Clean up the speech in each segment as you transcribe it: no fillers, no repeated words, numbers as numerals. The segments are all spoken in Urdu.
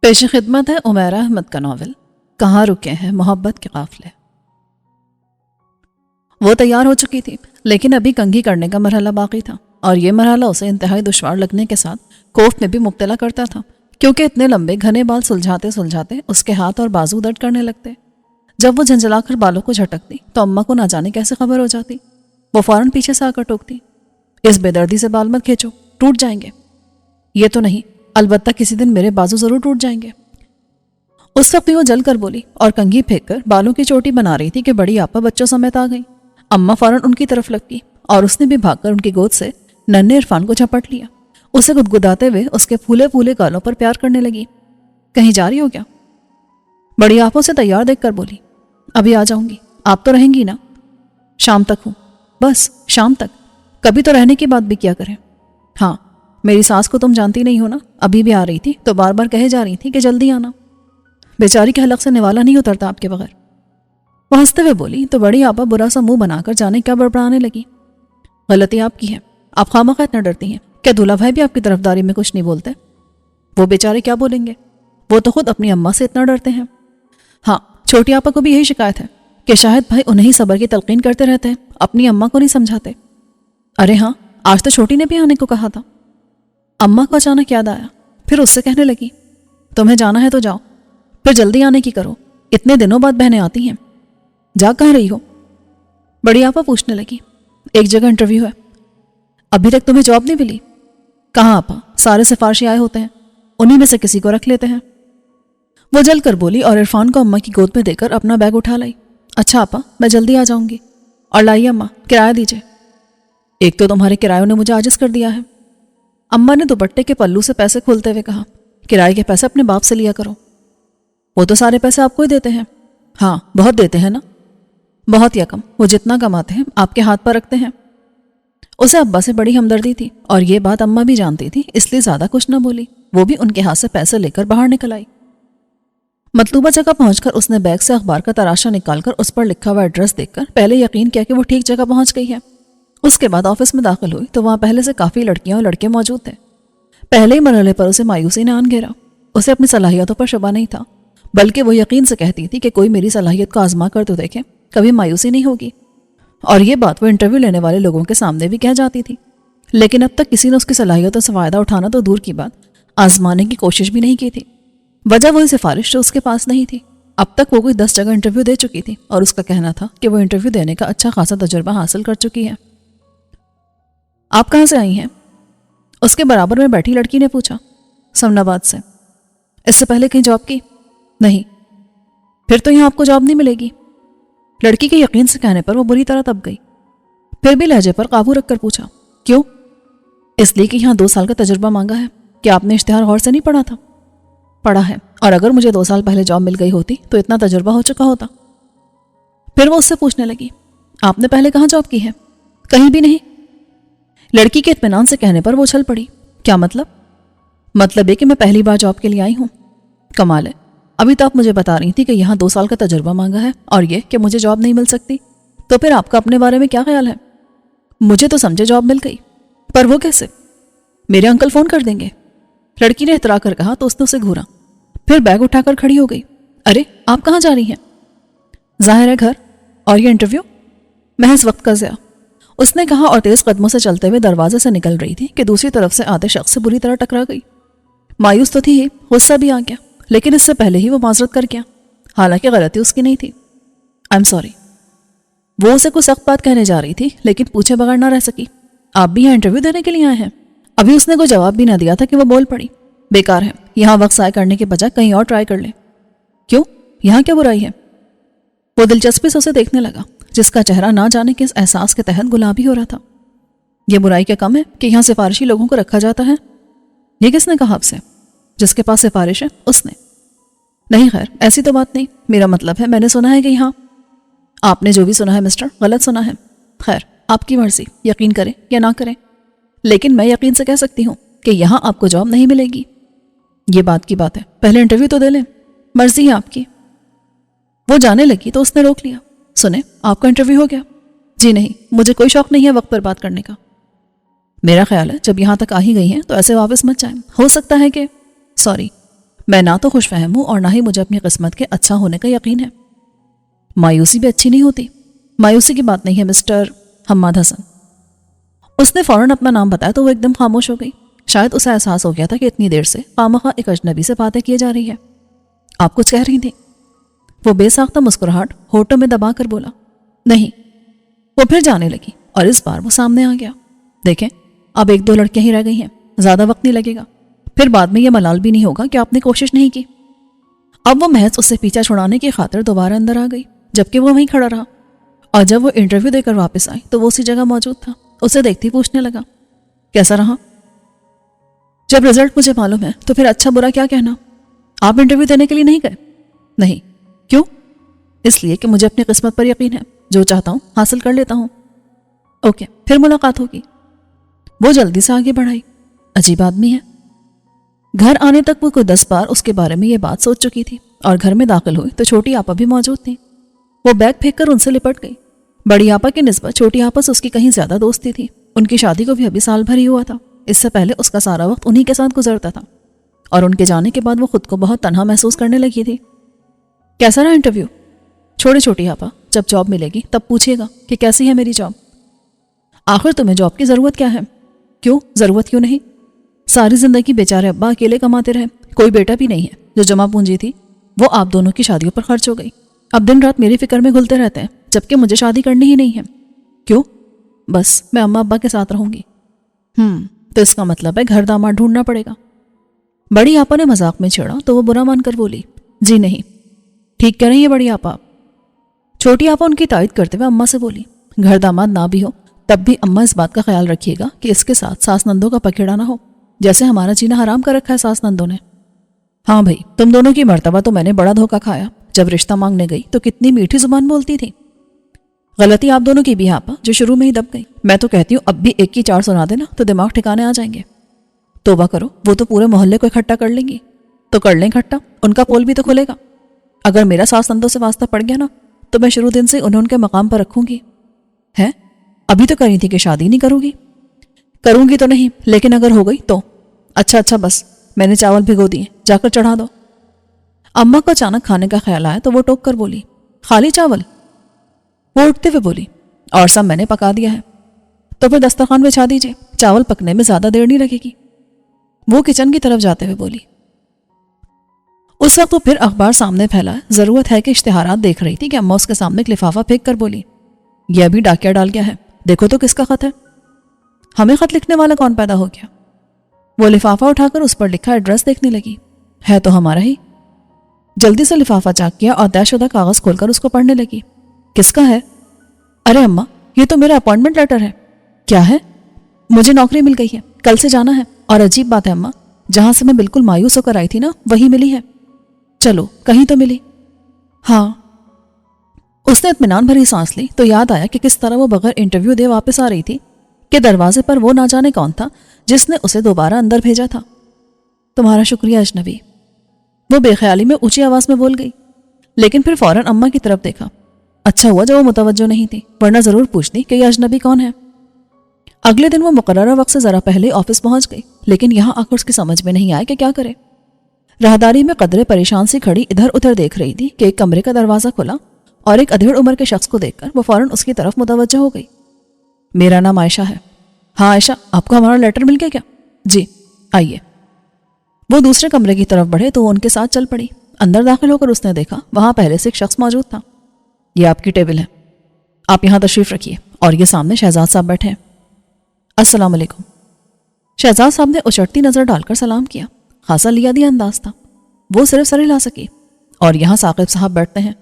پیش خدمت ہے عمیرہ احمد کا ناول کہاں رکے ہیں محبت کے قافلے۔ وہ تیار ہو چکی تھی لیکن ابھی کنگھی کرنے کا مرحلہ باقی تھا، اور یہ مرحلہ اسے انتہائی دشوار لگنے کے ساتھ کوفت میں بھی مبتلا کرتا تھا، کیونکہ اتنے لمبے گھنے بال سلجھاتے سلجھاتے اس کے ہاتھ اور بازو درد کرنے لگتے۔ جب وہ جھنجھلا کر بالوں کو جھٹکتی تو اماں کو نہ جانے کیسے خبر ہو جاتی۔ وہ فوراً پیچھے سے آ کر ٹوکتی، اس بے دردی سے بال مت کھینچو، ٹوٹ جائیں گے۔ یہ تو نہیں، البتہ کسی دن میرے بازو ضرور ٹوٹ جائیں گے۔ اس وقت بھی وہ جل کر بولی اور کنگھی پھینک کر بالوں کی چوٹی بنا رہی تھی کہ بڑی آپا بچوں سمیت آ گئی۔ اماں فوراً ان کی طرف لگی اور اس نے بھی بھاگ کر ان کی گود سے ننھے عرفان کو جھپٹ لیا۔ اسے گدگداتے ہوئے اس کے پھولے پھولے گالوں پر پیار کرنے لگی۔ کہیں جا رہی ہو کیا؟ بڑی آپا سے تیار دیکھ کر بولی، ابھی آ جاؤں گی، آپ تو رہیں گی نا؟ شام تک ہوں، بس شام تک؟ کبھی تو رہنے کی بات بھی کیا کریں۔ ہاں، میری ساس کو تم جانتی نہیں ہو نا، ابھی بھی آ رہی تھی تو بار بار کہے جا رہی تھی کہ جلدی آنا۔ بیچاری کے حلق سے نوالا نہیں اترتا آپ کے بغیر۔ وہ ہنستے ہوئے بولی تو بڑی آپا برا سا منہ بنا کر جانے کیا بڑبڑانے لگی۔ غلطی آپ کی ہے، آپ خواہ اتنا ڈرتی ہیں، کیا دولہا بھائی بھی آپ کی طرفداری میں کچھ نہیں بولتے؟ وہ بیچارے کیا بولیں گے، وہ تو خود اپنی اماں سے اتنا ڈرتے ہیں۔ ہاں، چھوٹی آپا کو بھی یہی شکایت ہے کہ شاہد بھائی انہیں ہی صبر کی تلقین کرتے رہتے ہیں، اپنی اماں کو نہیں سمجھاتے۔ ارے ہاں، آج تو چھوٹی نے بھی آنے کو کہا تھا۔ اماں کو اچانک یاد آیا، پھر اس سے کہنے لگی، تمہیں جانا ہے تو جاؤ، پھر جلدی آنے کی کرو، اتنے دنوں بعد بہنیں آتی ہیں۔ جا کہاں رہی ہو؟ بڑی آپا پوچھنے لگی۔ ایک جگہ انٹرویو ہے۔ ابھی تک تمہیں جاب نہیں ملی؟ کہاں آپا، سارے سفارشی آئے ہوتے ہیں، انہی میں سے کسی کو رکھ لیتے ہیں۔ وہ جل کر بولی اور عرفان کو اماں کی گود میں دے کر اپنا بیگ اٹھا لائی۔ اچھا آپا، میں جلدی آ جاؤں گی، اور لائیے اماں کرایہ دیجیے۔ ایک تو تمہارے کرایوں نے مجھے عاجز کر دیا ہے۔ اماں نے دوپٹے کے پلو سے پیسے کھولتے ہوئے کہا، کرائے کے پیسے اپنے باپ سے لیا کرو۔ وہ تو سارے پیسے آپ کو ہی دیتے ہیں۔ ہاں، بہت دیتے ہیں نا؟ بہت یا کم، وہ جتنا کماتے ہیں آپ کے ہاتھ پر رکھتے ہیں۔ اسے ابا سے بڑی ہمدردی تھی اور یہ بات اماں بھی جانتی تھی، اس لیے زیادہ کچھ نہ بولی۔ وہ بھی ان کے ہاتھ سے پیسے لے کر باہر نکل آئی۔ مطلوبہ جگہ پہنچ کر اس نے بیگ سے اخبار کا تراشا نکال کر اس پر لکھا ہوا ایڈریس دیکھ کر پہلے یقین کیا کہ وہ ٹھیک جگہ پہنچ گئی ہے۔ اس کے بعد آفس میں داخل ہوئی تو وہاں پہلے سے کافی لڑکیاں اور لڑکے موجود تھے۔ پہلے ہی مرحلے پر اسے مایوسی نے آن گھیرا۔ اسے اپنی صلاحیتوں پر شبہ نہیں تھا، بلکہ وہ یقین سے کہتی تھی کہ کوئی میری صلاحیت کو آزما کر تو دیکھے، کبھی مایوسی نہیں ہوگی۔ اور یہ بات وہ انٹرویو لینے والے لوگوں کے سامنے بھی کہہ جاتی تھی، لیکن اب تک کسی نے اس کی صلاحیتوں سے فائدہ اٹھانا تو دور کی بات، آزمانے کی کوشش بھی نہیں کی تھی۔ وجہ وہی سفارش جو اس کے پاس نہیں تھی۔ اب تک وہ کوئی 10 جگہ انٹرویو دے چکی تھی اور اس کا کہنا تھا کہ وہ انٹرویو دینے کا اچھا خاصا تجربہ حاصل کر چکی ہے۔ آپ کہاں سے آئی ہیں؟ اس کے برابر میں بیٹھی لڑکی نے پوچھا۔ سمن آباد سے۔ اس سے پہلے کہیں جاب کی؟ نہیں۔ پھر تو یہاں آپ کو جاب نہیں ملے گی۔ لڑکی کے یقین سے کہنے پر وہ بری طرح تپ گئی، پھر بھی لہجے پر قابو رکھ کر پوچھا، کیوں؟ اس لیے کہ یہاں 2 سال کا تجربہ مانگا ہے۔ کہ آپ نے اشتہار غور سے نہیں پڑھا تھا؟ پڑھا ہے، اور اگر مجھے 2 سال پہلے جاب مل گئی ہوتی تو اتنا تجربہ ہو چکا ہوتا۔ پھر وہ اس سے پوچھنے لگی، آپ نے پہلے کہاں جاب کی ہے؟ کہیں بھی نہیں۔ لڑکی کے اطمینان سے کہنے پر وہ اچھل پڑی، کیا مطلب؟ مطلب ہے کہ میں پہلی بار جاب کے لیے آئی ہوں۔ کمال ہے، ابھی تو آپ مجھے بتا رہی تھی کہ یہاں 2 سال کا تجربہ مانگا ہے اور یہ کہ مجھے جاب نہیں مل سکتی، تو پھر آپ کا اپنے بارے میں کیا خیال ہے؟ مجھے تو سمجھے جاب مل گئی، پر وہ کیسے؟ میرے انکل فون کر دیں گے، لڑکی نے اترا کر کہا تو اس نے اسے گھورا، پھر بیگ اٹھا کر کھڑی ہو گئی۔ ارے آپ کہاں جا رہی ہیں؟ ظاہر ہے گھر، اور یہ انٹرویو محض وقت کا ضیاع، اس نے کہا اور تیز قدموں سے چلتے ہوئے دروازے سے نکل رہی تھی کہ دوسری طرف سے آتے شخص سے بری طرح ٹکرا گئی۔ مایوس تو تھی ہی، غصہ بھی آ گیا، لیکن اس سے پہلے ہی وہ معذرت کر گیا، حالانکہ غلطی اس کی نہیں تھی۔ I am sorry. وہ اسے کوئی سخت بات کہنے جا رہی تھی لیکن پوچھے بغیر نہ رہ سکی، آپ بھی یہاں انٹرویو دینے کے لیے آئے ہیں؟ ابھی اس نے کوئی جواب بھی نہ دیا تھا کہ وہ بول پڑی، بیکار ہے، یہاں وقت ضائع کرنے کے بجائے کہیں اور ٹرائی کر لیں۔ کیوں؟ یہاں کیا برائی ہے؟ وہ دلچسپی سے اسے دیکھنے لگا، جس کا چہرہ نہ جانے کے اس احساس کے تحت گلابی ہو رہا تھا۔ یہ برائی کیا کم ہے کہ یہاں سفارشی لوگوں کو رکھا جاتا ہے؟ یہ کس نے کہا آپ سے؟ جس کے پاس سفارش ہے اس نے۔ نہیں خیر، ایسی تو بات نہیں، میرا مطلب ہے میں نے سنا ہے کہ یہاں… آپ نے جو بھی سنا ہے مسٹر، غلط سنا ہے۔ خیر، آپ کی مرضی، یقین کریں یا نہ کریں، لیکن میں یقین سے کہہ سکتی ہوں کہ یہاں آپ کو جاب نہیں ملے گی۔ یہ بات کی بات ہے، پہلے انٹرویو تو دے لیں، مرضی ہے آپ کی۔ وہ جانے لگی تو اس نے روک لیا۔ سنیں، آپ کا انٹرویو ہو گیا؟ جی نہیں، مجھے کوئی شوق نہیں ہے وقت پر بات کرنے کا۔ میرا خیال ہے جب یہاں تک آ ہی گئی ہیں تو ایسے واپس مت جائیں، ہو سکتا ہے کہ… سوری، میں نہ تو خوش فہم ہوں اور نہ ہی مجھے اپنی قسمت کے اچھا ہونے کا یقین ہے۔ مایوسی بھی اچھی نہیں ہوتی۔ مایوسی کی بات نہیں ہے مسٹر حماد حسن۔ اس نے فوراً اپنا نام بتایا تو وہ ایک دم خاموش ہو گئی۔ شاید اسے احساس ہو گیا تھا کہ اتنی دیر سے خواہ ایک اجنبی سے باتیں کیے جا رہی ہے۔ آپ کچھ کہہ رہی تھی؟ وہ بے ساختہ مسکراہٹ ہونٹوں میں دبا کر بولا۔ نہیں۔ وہ پھر جانے لگی اور اس بار وہ سامنے آ گیا۔ دیکھیں، اب 1-2 لڑکیاں ہی رہ گئی ہیں، زیادہ وقت نہیں لگے گا، پھر بعد میں یہ ملال بھی نہیں ہوگا کہ آپ نے کوشش نہیں کی۔ اب وہ محض اس سے پیچھا چھڑانے کی خاطر دوبارہ اندر آ گئی، جبکہ وہ وہیں کھڑا رہا، اور جب وہ انٹرویو دے کر واپس آئی تو وہ اسی جگہ موجود تھا۔ اسے دیکھتی پوچھنے لگا، کیسا رہا؟ جب رزلٹ مجھے معلوم ہے تو پھر اچھا برا کیا کہنا؟ آپ انٹرویو دینے کے لیے نہیں گئے؟ نہیں۔ کیوں؟ اس لیے کہ مجھے اپنی قسمت پر یقین ہے، جو چاہتا ہوں حاصل کر لیتا ہوں۔ اوکے، پھر ملاقات ہوگی۔ وہ جلدی سے آگے بڑھائی۔ عجیب آدمی ہے۔ گھر آنے تک وہ کوئی 10 بار اس کے بارے میں یہ بات سوچ چکی تھی، اور گھر میں داخل ہوئی تو چھوٹی آپا بھی موجود تھی۔ وہ بیگ پھینک کر ان سے لپٹ گئی۔ بڑی آپا کی نسبت چھوٹی آپا سے اس کی کہیں زیادہ دوستی تھی۔ ان کی شادی کو بھی ابھی سال بھر ہی ہوا تھا۔ اس سے پہلے اس کا سارا وقت انہی کے ساتھ گزرتا تھا، اور ان کے جانے کے بعد وہ خود کو بہت تنہا محسوس کرنے لگی تھی۔ کیسا رہا انٹرویو؟ چھوڑے چھوٹی آپا، جب جاب ملے گی تب پوچھیے گا کہ کیسی ہے میری جاب۔ آخر تمہیں جاب کی ضرورت کیا ہے؟ کیوں ضرورت کیوں نہیں؟ ساری زندگی بیچارے ابا اکیلے کماتے رہے، کوئی بیٹا بھی نہیں ہے۔ جو جمع پونجی تھی وہ آپ دونوں کی شادیوں پر خرچ ہو گئی۔ اب دن رات میری فکر میں گھلتے رہتے ہیں، جبکہ مجھے شادی کرنی ہی نہیں ہے۔ کیوں؟ بس میں اماں ابا کے ساتھ رہوں گی۔ تو اس کا مطلب ہے گھر داماد ڈھونڈنا پڑے گا۔ بڑی آپا نے مذاق میں چھیڑا تو وہ برا مان کر بولی، جی نہیں۔ ٹھیک کہہ رہی ہے بڑی آپا۔ چھوٹی آپا ان کی تائید کرتے ہوئے اماں سے بولی، گھر داماد نہ بھی ہو تب بھی اماں اس بات کا خیال رکھیے گا کہ اس کے ساتھ ساس نندوں کا پکیڑا نہ ہو، جیسے ہمارا جینا حرام کر رکھا ہے ساس نندوں نے۔ ہاں بھائی، تم دونوں کی مرتبہ تو میں نے بڑا دھوکہ کھایا۔ جب رشتہ مانگنے گئی تو کتنی میٹھی زبان بولتی تھی۔ غلطی آپ دونوں کی بھی ہے آپا، جو شروع میں ہی دب گئی۔ میں تو کہتی ہوں اب بھی ایک کی 4 سنا دینا تو دماغ ٹھکانے آ جائیں گے۔ توبہ کرو، وہ تو پورے محلے کو اکٹھا کر لیں گی۔ تو کر لیں اکٹھا، ان کا پول بھی تو کھلے گا۔ اگر میرا ساس نندوں سے واسطہ پڑ گیا نا تو میں شروع دن سے انہیں ان کے مقام پر رکھوں گی۔ ہے ابھی تو کری تھی کہ شادی نہیں کروں گی۔ کروں گی تو نہیں، لیکن اگر ہو گئی تو۔ اچھا بس، میں نے چاول بھگو دیے، جا کر چڑھا دو۔ اماں کو اچانک کھانے کا خیال آیا تو وہ ٹوک کر بولی، خالی چاول؟ وہ اٹھتے ہوئے بولی، اور سب میں نے پکا دیا ہے۔ تو پھر دسترخوان بچھا دیجیے، چاول پکنے میں زیادہ دیر نہیں لگے گی۔ وہ کچن کی طرف جاتے ہوئے بولی۔ اس وقت وہ پھر اخبار سامنے پھیلا ہے، ضرورت ہے کہ اشتہارات دیکھ رہی تھی کہ اماں اس کے سامنے ایک لفافہ پھینک کر بولی، یہ ابھی ڈاکیا ڈال گیا ہے، دیکھو تو کس کا خط ہے؟ ہمیں خط لکھنے والا کون پیدا ہو گیا؟ وہ لفافہ اٹھا کر اس پر لکھا ایڈریس دیکھنے لگی۔ ہے تو ہمارا ہی۔ جلدی سے لفافہ چاک کیا اور طے شدہ کاغذ کھول کر اس کو پڑھنے لگی۔ کس کا ہے؟ ارے اماں، یہ تو میرا اپوائنٹمنٹ لیٹر ہے۔ کیا ہے؟ مجھے نوکری مل گئی ہے، کل سے جانا ہے۔ اور عجیب بات ہے اماں، جہاں سے میں بالکل مایوس ہو کر آئی تھی نا وہی ملی ہے۔ چلو کہیں تو ملی۔ ہاں۔ اس نے اطمینان بھری سانس لی تو یاد آیا کہ کس طرح وہ بغیر انٹرویو دے واپس آ رہی تھی، کہ دروازے پر وہ نہ جانے کون تھا جس نے اسے دوبارہ اندر بھیجا تھا۔ تمہارا شکریہ اجنبی، وہ بے خیالی میں اونچی آواز میں بول گئی، لیکن پھر فوراً اماں کی طرف دیکھا۔ اچھا ہوا جو وہ متوجہ نہیں تھی، ورنہ ضرور پوچھتی کہ یہ اجنبی کون ہے۔ اگلے دن وہ مقررہ وقت سے ذرا پہلے آفس پہنچ گئی، لیکن یہاں آ کر اس کی سمجھ میں نہیں آیا کہ کیا کرے۔ راہداری میں قدرے پریشان سی کھڑی ادھر ادھر دیکھ رہی تھی کہ ایک کمرے کا دروازہ کھلا اور ایک ادھیڑ عمر کے شخص کو دیکھ کر وہ فوراً اس کی طرف متوجہ ہو گئی۔ میرا نام عائشہ ہے۔ ہاں عائشہ، آپ کو ہمارا لیٹر مل گیا کیا؟ جی، آئیے۔ وہ دوسرے کمرے کی طرف بڑھے تو وہ ان کے ساتھ چل پڑی۔ اندر داخل ہو کر اس نے دیکھا وہاں پہلے سے ایک شخص موجود تھا۔ یہ آپ کی ٹیبل ہے، آپ یہاں تشریف رکھیے۔ اور یہ سامنے شہزاد صاحب بیٹھے ہیں۔ السلام علیکم۔ شہزاد صاحب نے اچھڑتی نظر ڈال کر سلام کیا۔ خاصا لیا دیا انداز تھا، وہ صرف سر ہلا سکی۔ اور یہاں ثاقب صاحب بیٹھتے ہیں۔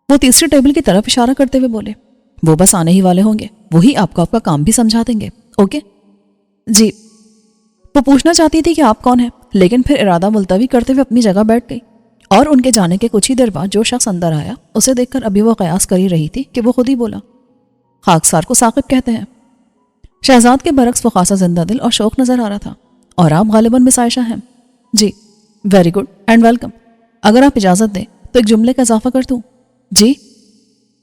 وہ تیسری ٹیبل کی طرف اشارہ کرتے ہوئے بولے، وہ بس آنے ہی والے ہوں گے، وہی آپ کا کام بھی سمجھا دیں گے۔ اوکے؟ جی۔ وہ پوچھنا چاہتی تھی کہ آپ کون ہیں، لیکن پھر ارادہ ملتوی کرتے ہوئے اپنی جگہ بیٹھ گئی۔ اور ان کے جانے کے کچھ ہی دیر بعد جو شخص اندر آیا اسے دیکھ کر ابھی وہ قیاس کر ہی رہی تھی کہ وہ خود ہی بولا، خاکسار کو ثاقب کہتے ہیں۔ شہزاد کے برعکس وہ خاصا زندہ دل اور شوق نظر آ رہا تھا۔ اور آپ غالباً مس عائشہ ہیں؟ جی۔ Very good and welcome. اگر آپ اجازت دیں تو ایک جملے کا اضافہ کر دوں؟ جی۔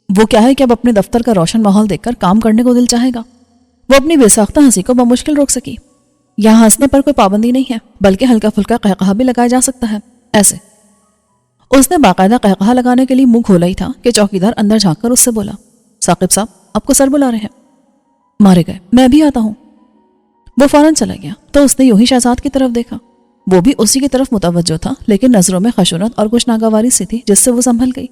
وہ کیا ہے کہ اب اپنے دفتر کا روشن ماحول دیکھ کر کام کرنے کو دل چاہے گا۔ وہ اپنی بے ساختہ ہنسی کو بمشکل روک سکی۔ یہاں ہنسنے پر کوئی پابندی نہیں ہے، بلکہ ہلکا پھلکا قہقہا بھی لگایا جا سکتا ہے، ایسے۔ اس نے باقاعدہ قہقہا لگانے کے لیے منہ کھولا ہی تھا کہ چوکیدار اندر جھانک کر اس سے بولا، ثاقب صاحب آپ کو سر بلا رہے ہیں۔ مارے گئے، میں ابھی آتا ہوں۔ وہ فوراً چلا گیا تو اس نے یوں ہی شہزاد کی طرف دیکھا، وہ بھی اسی کی طرف متوجہ تھا، لیکن نظروں میں خشونت اور کچھ ناگواری سی تھی جس سے وہ سنبھل گئی۔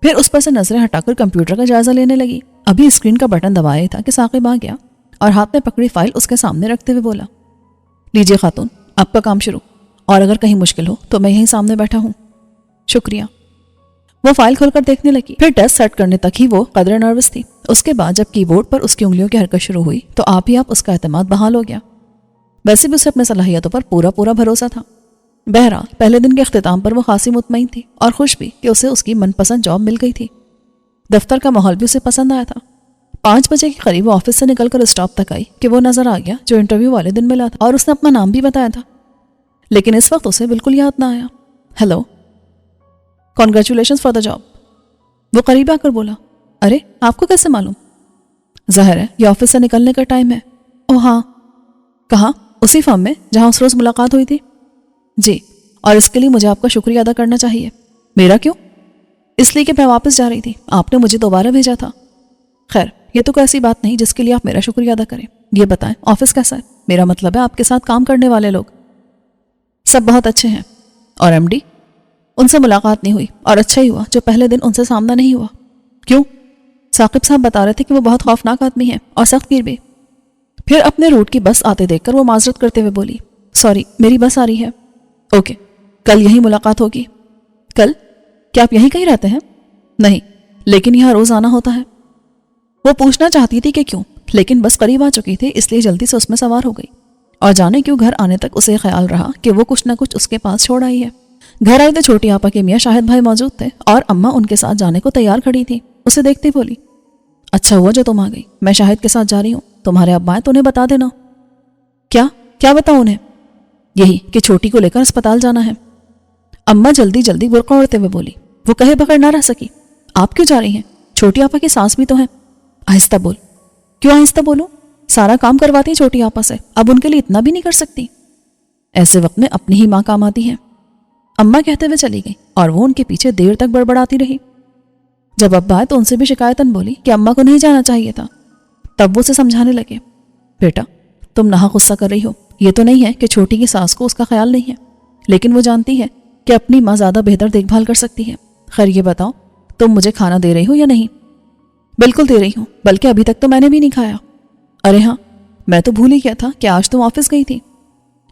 پھر اس پر سے نظریں ہٹا کر کمپیوٹر کا جائزہ لینے لگی۔ ابھی اسکرین کا بٹن دبایا ہی تھا کہ ثاقب آ گیا اور ہاتھ میں پکڑی فائل اس کے سامنے رکھتے ہوئے بولا، لیجیے خاتون، آپ کا کام شروع، اور اگر کہیں مشکل ہو تو میں یہیں سامنے بیٹھا ہوں۔ شکریہ۔ وہ فائل کھول کر دیکھنے لگی۔ پھر ٹیسٹ سیٹ کرنے تک ہی وہ قدرے نروس تھی۔ اس کے بعد جب کی بورڈ پر اس کی انگلیوں کی حرکت شروع ہوئی تو آپ ہی آپ اس کا اعتماد بحال ہو گیا۔ ویسے بھی اسے اپنے صلاحیتوں پر پورا بھروسہ تھا۔ بہرحال پہلے دن کے اختتام پر وہ خاصی مطمئن تھی اور خوش بھی کہ اسے اس کی من پسند جاب مل گئی تھی۔ دفتر کا ماحول بھی اسے پسند آیا تھا۔ 5 بجے کے قریب وہ آفس سے نکل کر اسٹاپ تک آئی کہ وہ نظر آ گیا جو انٹرویو والے دن ملا تھا، اور اس نے اپنا نام بھی بتایا تھا، لیکن اس وقت اسے بالکل یاد نہ آیا۔ Hello, congratulations for the job. وہ قریب آ کر بولا، ارے آپ کو کیسے معلوم؟ ظاہر ہے یہ آفس سے نکلنے کا ٹائم ہے۔ اوہ ہاں، کہاں؟ اسی فرم میں جہاں اس روز ملاقات ہوئی تھی؟ جی، اور اس کے لیے مجھے آپ کا شکریہ ادا کرنا چاہیے۔ میرا کیوں؟ اس لیے کہ میں واپس جا رہی تھی، آپ نے مجھے دوبارہ بھیجا تھا۔ خیر، یہ تو کوئی ایسی بات نہیں جس کے لیے آپ میرا شکریہ ادا کریں۔ یہ بتائیں آفس کیسا ہے؟ میرا مطلب ہے آپ کے ساتھ کام کرنے والے لوگ۔ سب بہت اچھے ہیں۔ اور ایم ڈی؟ ان سے ملاقات نہیں ہوئی، اور اچھا ہی ہوا جو پہلے دن ان سے سامنا نہیں ہوا۔ کیوں؟ ثاقب صاحب بتا رہے تھے کہ وہ بہت خوفناک آدمی ہیں اور سخت گیر بھی۔ پھر اپنے روٹ کی بس آتے دیکھ کر وہ معذرت کرتے ہوئے بولی، سوری میری بس آ رہی ہے۔ اوکے، کل یہی ملاقات ہوگی۔ کل؟ کیا آپ یہیں کہیں رہتے ہیں؟ نہیں، لیکن یہاں روز آنا ہوتا ہے۔ وہ پوچھنا چاہتی تھی کہ کیوں، لیکن بس قریب آ چکی تھی، اس لیے جلدی سے اس میں سوار ہو گئی، اور جانے کیوں گھر آنے تک اسے خیال رہا کہ وہ کچھ نہ کچھ اس کے پاس چھوڑ آئی ہے۔ گھر آئی تو چھوٹی آپا کے میاں شاہد بھائی موجود تھے اور اماں ان کے ساتھ جانے کو تیار کھڑی تھی۔ اسے دیکھتی بولی، اچھا ہوا جو تم آ گئی، میں شاہد کے ساتھ جا رہی ہوں، تمہارے ابا ہیں تو انہیں بتا دینا۔ کیا بتاؤں انہیں؟ یہی کہ چھوٹی کو لے کر اسپتال جانا ہے۔ اماں جلدی برقع اوڑھتے ہوئے بولی، وہ کہے بغیر نہ رہ سکی، آپ کیوں جا رہی ہیں؟ چھوٹی آپا کی ساس بھی تو ہیں۔ آہستہ بول۔ کیوں آہستہ بولوں؟ سارا کام کرواتی ہیں چھوٹی آپا سے، اب ان کے لیے اتنا بھی نہیں کر سکتی؟ ایسے وقت میں اپنی ہی ماں کام آتی ہے، اماں کہتے ہوئے چلی گئی، اور وہ ان کے پیچھے دیر تک بڑبڑاتی رہی۔ جب ابا آئے تو ان سے بھی شکایتاً بولی کہ اماں کو نہیں جانا چاہیے تھا۔ تب وہ اسے سمجھانے لگے، بیٹا تم نہا غصہ کر رہی ہو، یہ تو نہیں ہے کہ چھوٹی کی ساس کو اس کا خیال نہیں ہے، لیکن وہ جانتی ہے کہ اپنی ماں زیادہ بہتر دیکھ بھال کر سکتی ہے۔ خیر یہ بتاؤ تم مجھے کھانا دے رہی ہو یا نہیں؟ بالکل دے رہی ہوں، بلکہ ابھی تک تو میں نے بھی نہیں کھایا۔ ارے ہاں، میں تو بھول ہی گیا تھا کہ آج تم آفس گئی تھی۔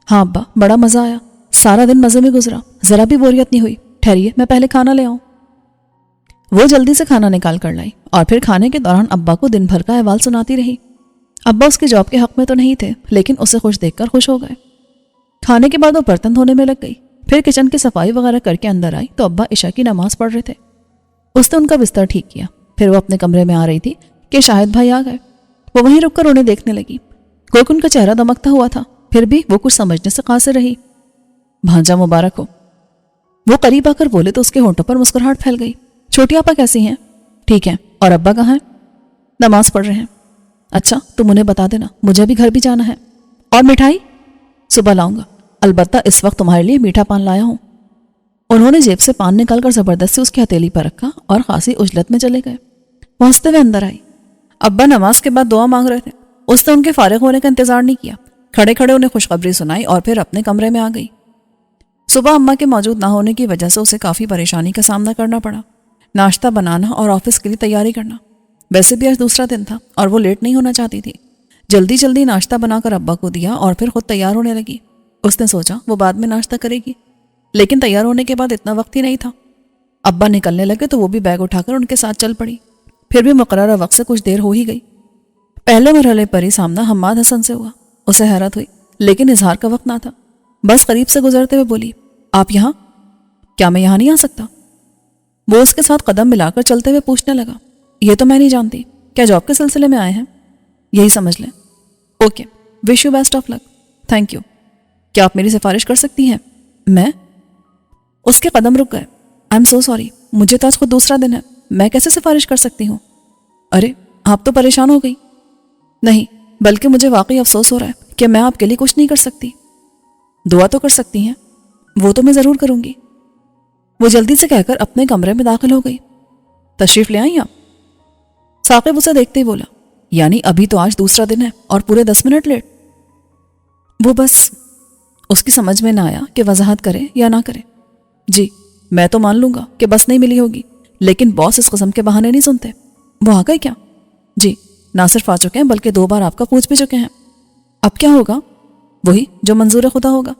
ہاں ابا، بڑا مزہ آیا، سارا دن مزے میں گزرا، ذرا بھی بوریت نہیں ہوئی۔ ٹھہریے میں پہلے کھانا لے آؤں۔ وہ جلدی سے کھانا نکال کر لائی، اور پھر کھانے کے دوران ابا کو دن بھر کا احوال سناتی رہی۔ ابا اس کی جاب کے حق میں تو نہیں تھے، لیکن اسے خوش دیکھ کر خوش ہو گئے۔ کھانے کے بعد وہ برتن دھونے میں لگ گئی، پھر کچن کی صفائی وغیرہ کر کے اندر آئی تو ابا عشاء کی نماز پڑھ رہے تھے۔ اس نے ان کا بستر ٹھیک کیا، پھر وہ اپنے کمرے میں آ رہی تھی کہ شاہد بھائی آ گئے۔ وہ وہیں رک کر انہیں دیکھنے لگی، گویا ان کا چہرہ دمکتا ہوا تھا، پھر بھی وہ کچھ سمجھنے سے قاصر رہی۔ بھانجا مبارک ہو۔ وہ قریب آ کر بولے تو اس کے ہونٹوں پر مسکراہٹ پھیل گئی۔ چھوٹی آپا کیسی ہیں؟ ٹھیک ہیں، اور ابا کہاں ہیں؟ نماز پڑھ رہے ہیں۔ اچھا تم انہیں بتا دینا، مجھے بھی گھر بھی جانا ہے۔ اور مٹھائی؟ صبح لاؤں گا، البتہ اس وقت تمہارے لیے میٹھا پان لایا ہوں۔ انہوں نے جیب سے پان نکال کر زبردستی اس کی ہتھیلی پر رکھا اور خاصی عجلت میں چلے گئے۔ پہنچتے ہوئے اندر آئی۔ ابا نماز کے بعد دعا مانگ رہے تھے، اس نے ان کے فارغ ہونے کا انتظار نہیں کیا، کھڑے کھڑے انہیں خوشخبری سنائی اور پھر اپنے کمرے میں آ گئی۔ صبح اماں کے موجود نہ ہونے کی وجہ سے اسے کافی پریشانی کا سامنا کرنا پڑا، ناشتہ بنانا اور آفس کے لیے تیاری کرنا۔ ویسے بھی آج دوسرا دن تھا اور وہ لیٹ نہیں ہونا چاہتی تھی۔ جلدی ناشتہ بنا کر ابا کو دیا اور پھر خود تیار ہونے لگی۔ اس نے سوچا وہ بعد میں ناشتہ کرے گی، لیکن تیار ہونے کے بعد اتنا وقت ہی نہیں تھا۔ ابا نکلنے لگے تو وہ بھی بیگ اٹھا کر ان کے ساتھ چل پڑی۔ پھر بھی مقررہ وقت سے کچھ دیر ہو ہی گئی۔ پہلے مرحلے پر ہی سامنا حماد حسن سے ہوا۔ اسے حیرت ہوئی، لیکن اظہار کا وقت نہ تھا۔ بس قریب سے گزرتے ہوئے بولی، آپ یہاں؟ کیا میں یہاں نہیں آ سکتا؟ وہ اس کے ساتھ قدم ملا کر چلتے ہوئے پوچھنے لگا، یہ تو میں نہیں جانتی، کیا جاب کے سلسلے میں آئے ہیں؟ یہی سمجھ لیں۔ Okay, wish you best of luck. Thank you. کیا آپ میری سفارش کر سکتی ہیں؟ میں؟ اس کے قدم رک گئے۔ آئی ایم سو سوری، مجھے تو آج خود دوسرا دن ہے، میں کیسے سفارش کر سکتی ہوں؟ ارے آپ تو پریشان ہو گئی۔ نہیں، بلکہ مجھے واقعی افسوس ہو رہا ہے کہ میں آپ کے لیے کچھ نہیں کر سکتی؟ دعا تو کر سکتی ہیں، وہ تو میں ضرور کروں گی۔ وہ جلدی سے کہہ کر اپنے کمرے میں داخل ہو گئی۔ تشریف لے آئیں آپ؟ ثاقب اسے دیکھتے ہی بولا۔ یعنی ابھی تو آج دوسرا دن ہے اور پورے 10 منٹ لیٹ؟ وہ بس، اس کی سمجھ میں نہ آیا کہ وضاحت کرے یا نہ کرے۔ جی میں تو مان لوں گا کہ بس نہیں ملی ہوگی، لیکن باس اس قسم کے بہانے نہیں سنتے۔ وہ آ گئے کیا؟ جی نہ صرف آ چکے ہیں بلکہ 2 بار آپ کا پوچھ بھی چکے ہیں۔ اب کیا ہوگا؟ وہی جو منظور خدا ہوگا۔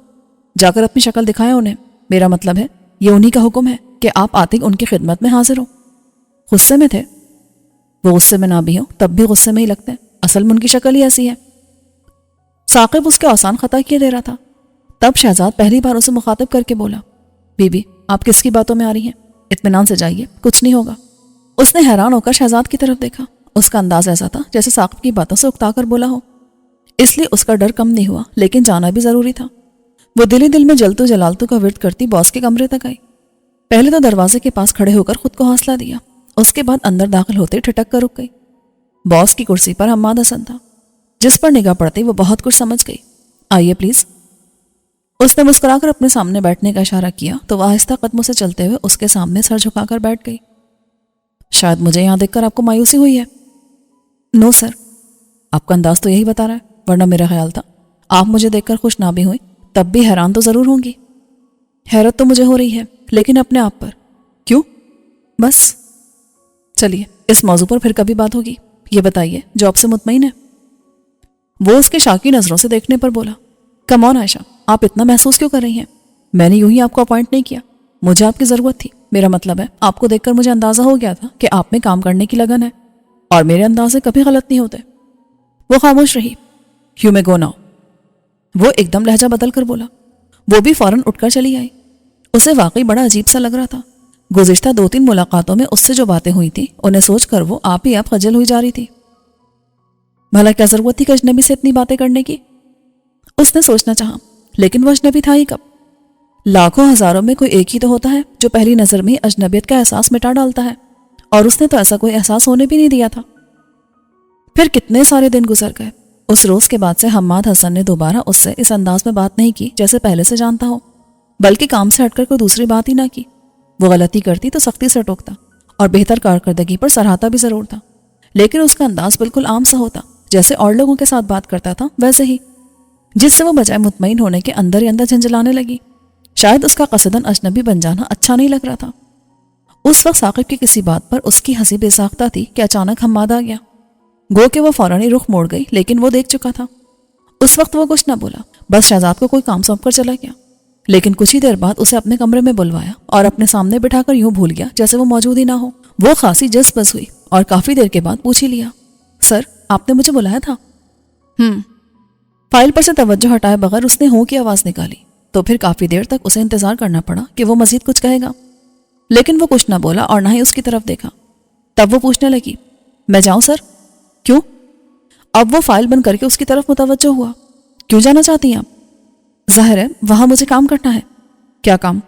جا کر اپنی شکل دکھائیں انہیں، میرا مطلب ہے یہ انہی کا حکم ہے کہ آپ آتے ہی ان کی خدمت میں حاضر ہو۔ غصے میں تھے؟ وہ غصے میں نہ بھی ہو تب بھی غصے میں ہی لگتے ہیں، اصل میں ان کی شکل ہی ایسی ہے۔ ثاقب اس کے آسان خطا کیے دے رہا تھا۔ تب شہزاد پہلی بار اسے مخاطب کر کے بولا، بی بی آپ کس کی باتوں میں آ رہی ہیں؟ اطمینان سے جائیے، کچھ نہیں ہوگا۔ اس نے حیران ہو کر شہزاد کی طرف دیکھا۔ اس کا انداز ایسا تھا جیسے ثاقب کی باتوں سے اکتا کر بولا ہو، اس لیے اس کا ڈر کم نہیں ہوا، لیکن جانا بھی ضروری تھا۔ وہ دل ہی دل میں جلتو جلالتو کا ورد کرتی باس کے کمرے تک آئی۔ پہلے تو دروازے کے پاس کھڑے ہو کر خود کو حوصلہ دیا، اس کے بعد اندر داخل ہوتے ٹھٹک کر رک گئی۔ باس کی کرسی پر حماد حسن تھا، جس پر نگاہ پڑتی وہ بہت کچھ سمجھ گئی۔ آئیے پلیز۔ اس نے مسکرا کر اپنے سامنے بیٹھنے کا اشارہ کیا تو وہ آہستہ قدموں سے چلتے ہوئے اس کے سامنے سر جھکا کر بیٹھ گئی۔ شاید مجھے یہاں دیکھ کر آپ کو مایوسی ہوئی ہے۔ نو سر، آپ کا انداز تو یہی بتا رہا ہے، ورنہ میرا خیال تھا آپ مجھے دیکھ کر خوش نہ بھی ہوئیں تب بھی حیران تو ضرور ہوں گی۔ حیرت تو مجھے ہو رہی ہے، لیکن اپنے آپ پر۔ کیوں؟ بس چلیے اس موضوع پر پھر کبھی بات ہوگی۔ یہ بتائیے جاب سے مطمئن ہے؟ وہ اس کے شاکی نظروں سے دیکھنے پر بولا، کم آن عائشہ، آپ اتنا محسوس کیوں کر رہی ہیں؟ میں نے یوں ہی آپ کو اپوائنٹ نہیں کیا، مجھے آپ کی ضرورت تھی۔ میرا مطلب ہے آپ کو دیکھ کر مجھے اندازہ ہو گیا تھا کہ آپ میں کام کرنے کی لگن ہے، اور میرے اندازے کبھی غلط نہیں ہوتے۔ وہ خاموش رہی۔ یو میں گو ناؤ، وہ ایک دم لہجہ بدل کر بولا۔ وہ بھی فوراً اٹھ کر چلی آئی۔ اسے واقعی بڑا عجیب سا لگ رہا تھا۔ گزشتہ 2-3 ملاقاتوں میں اس سے جو باتیں ہوئی تھیں انہیں سوچ کر وہ آپ ہی آپ خجل ہوئی جا رہی تھی۔ بھلا کیا ضرورت تھی کہ اجنبی سے اتنی باتیں کرنے کی؟ اس نے سوچنا چاہا، لیکن وہ اجنبی تھا ہی کب؟ لاکھوں ہزاروں میں کوئی ایک ہی تو ہوتا ہے جو پہلی نظر میں اجنبیت کا احساس مٹا ڈالتا ہے، اور اس نے تو ایسا کوئی احساس ہونے بھی نہیں دیا تھا۔ پھر کتنے سارے دن گزر گئے۔ اس روز کے بعد سے حماد حسن نے دوبارہ اس سے اس انداز میں بات نہیں کی جیسے پہلے سے جانتا ہو، بلکہ کام سے ہٹ کر کوئی دوسری بات ہی نہ کی۔ وہ غلطی کرتی تو سختی سے ٹوکتا اور بہتر کارکردگی پر سراہتا بھی ضرور تھا، لیکن اس کا انداز بالکل عام سا ہوتا، جیسے اور لوگوں کے ساتھ بات کرتا تھا ویسے ہی، جس سے وہ بجائے مطمئن ہونے کے اندر ہی اندر جھنجھلانے لگی۔ شاید اس کا قصداً اجنبی بن جانا اچھا نہیں لگ رہا تھا۔ اس وقت ثاقب کی کسی بات پر اس کی ہنسی بے ساختہ تھی کہ اچانک حماد آ گیا۔ گو کہ وہ فوراً ہی رخ موڑ گئی، لیکن وہ دیکھ چکا تھا۔ اس وقت وہ کچھ نہ بولا، بس شہزاد کو کوئی کام سونپ کر چلا گیا، لیکن کچھ ہی دیر بعد اسے اپنے کمرے میں بلوایا اور اپنے سامنے بٹھا کر یوں بھول گیا جیسے وہ موجود ہی نہ ہو۔ وہ خاصی جس بس ہوئی اور کافی دیر کے بعد پوچھ ہی لیا، سر آپ نے مجھے بلایا تھا؟ فائل پر سے توجہ ہٹائے بغیر اس نے ہوں کی آواز نکالی، تو پھر کافی دیر تک اسے انتظار کرنا پڑا کہ وہ مزید کچھ کہے گا، لیکن وہ کچھ نہ بولا اور نہ ہی اس کی طرف دیکھا۔ تب وہ پوچھنے لگی، میں جاؤں سر؟ کیوں؟ اب وہ فائل بند کر کے اس کی طرف متوجہ ہوا۔ کیوں جانا چاہتی ہیں آپ؟ ظاہر ہے وہاں مجھے کام کرنا ہے۔ کیا کام؟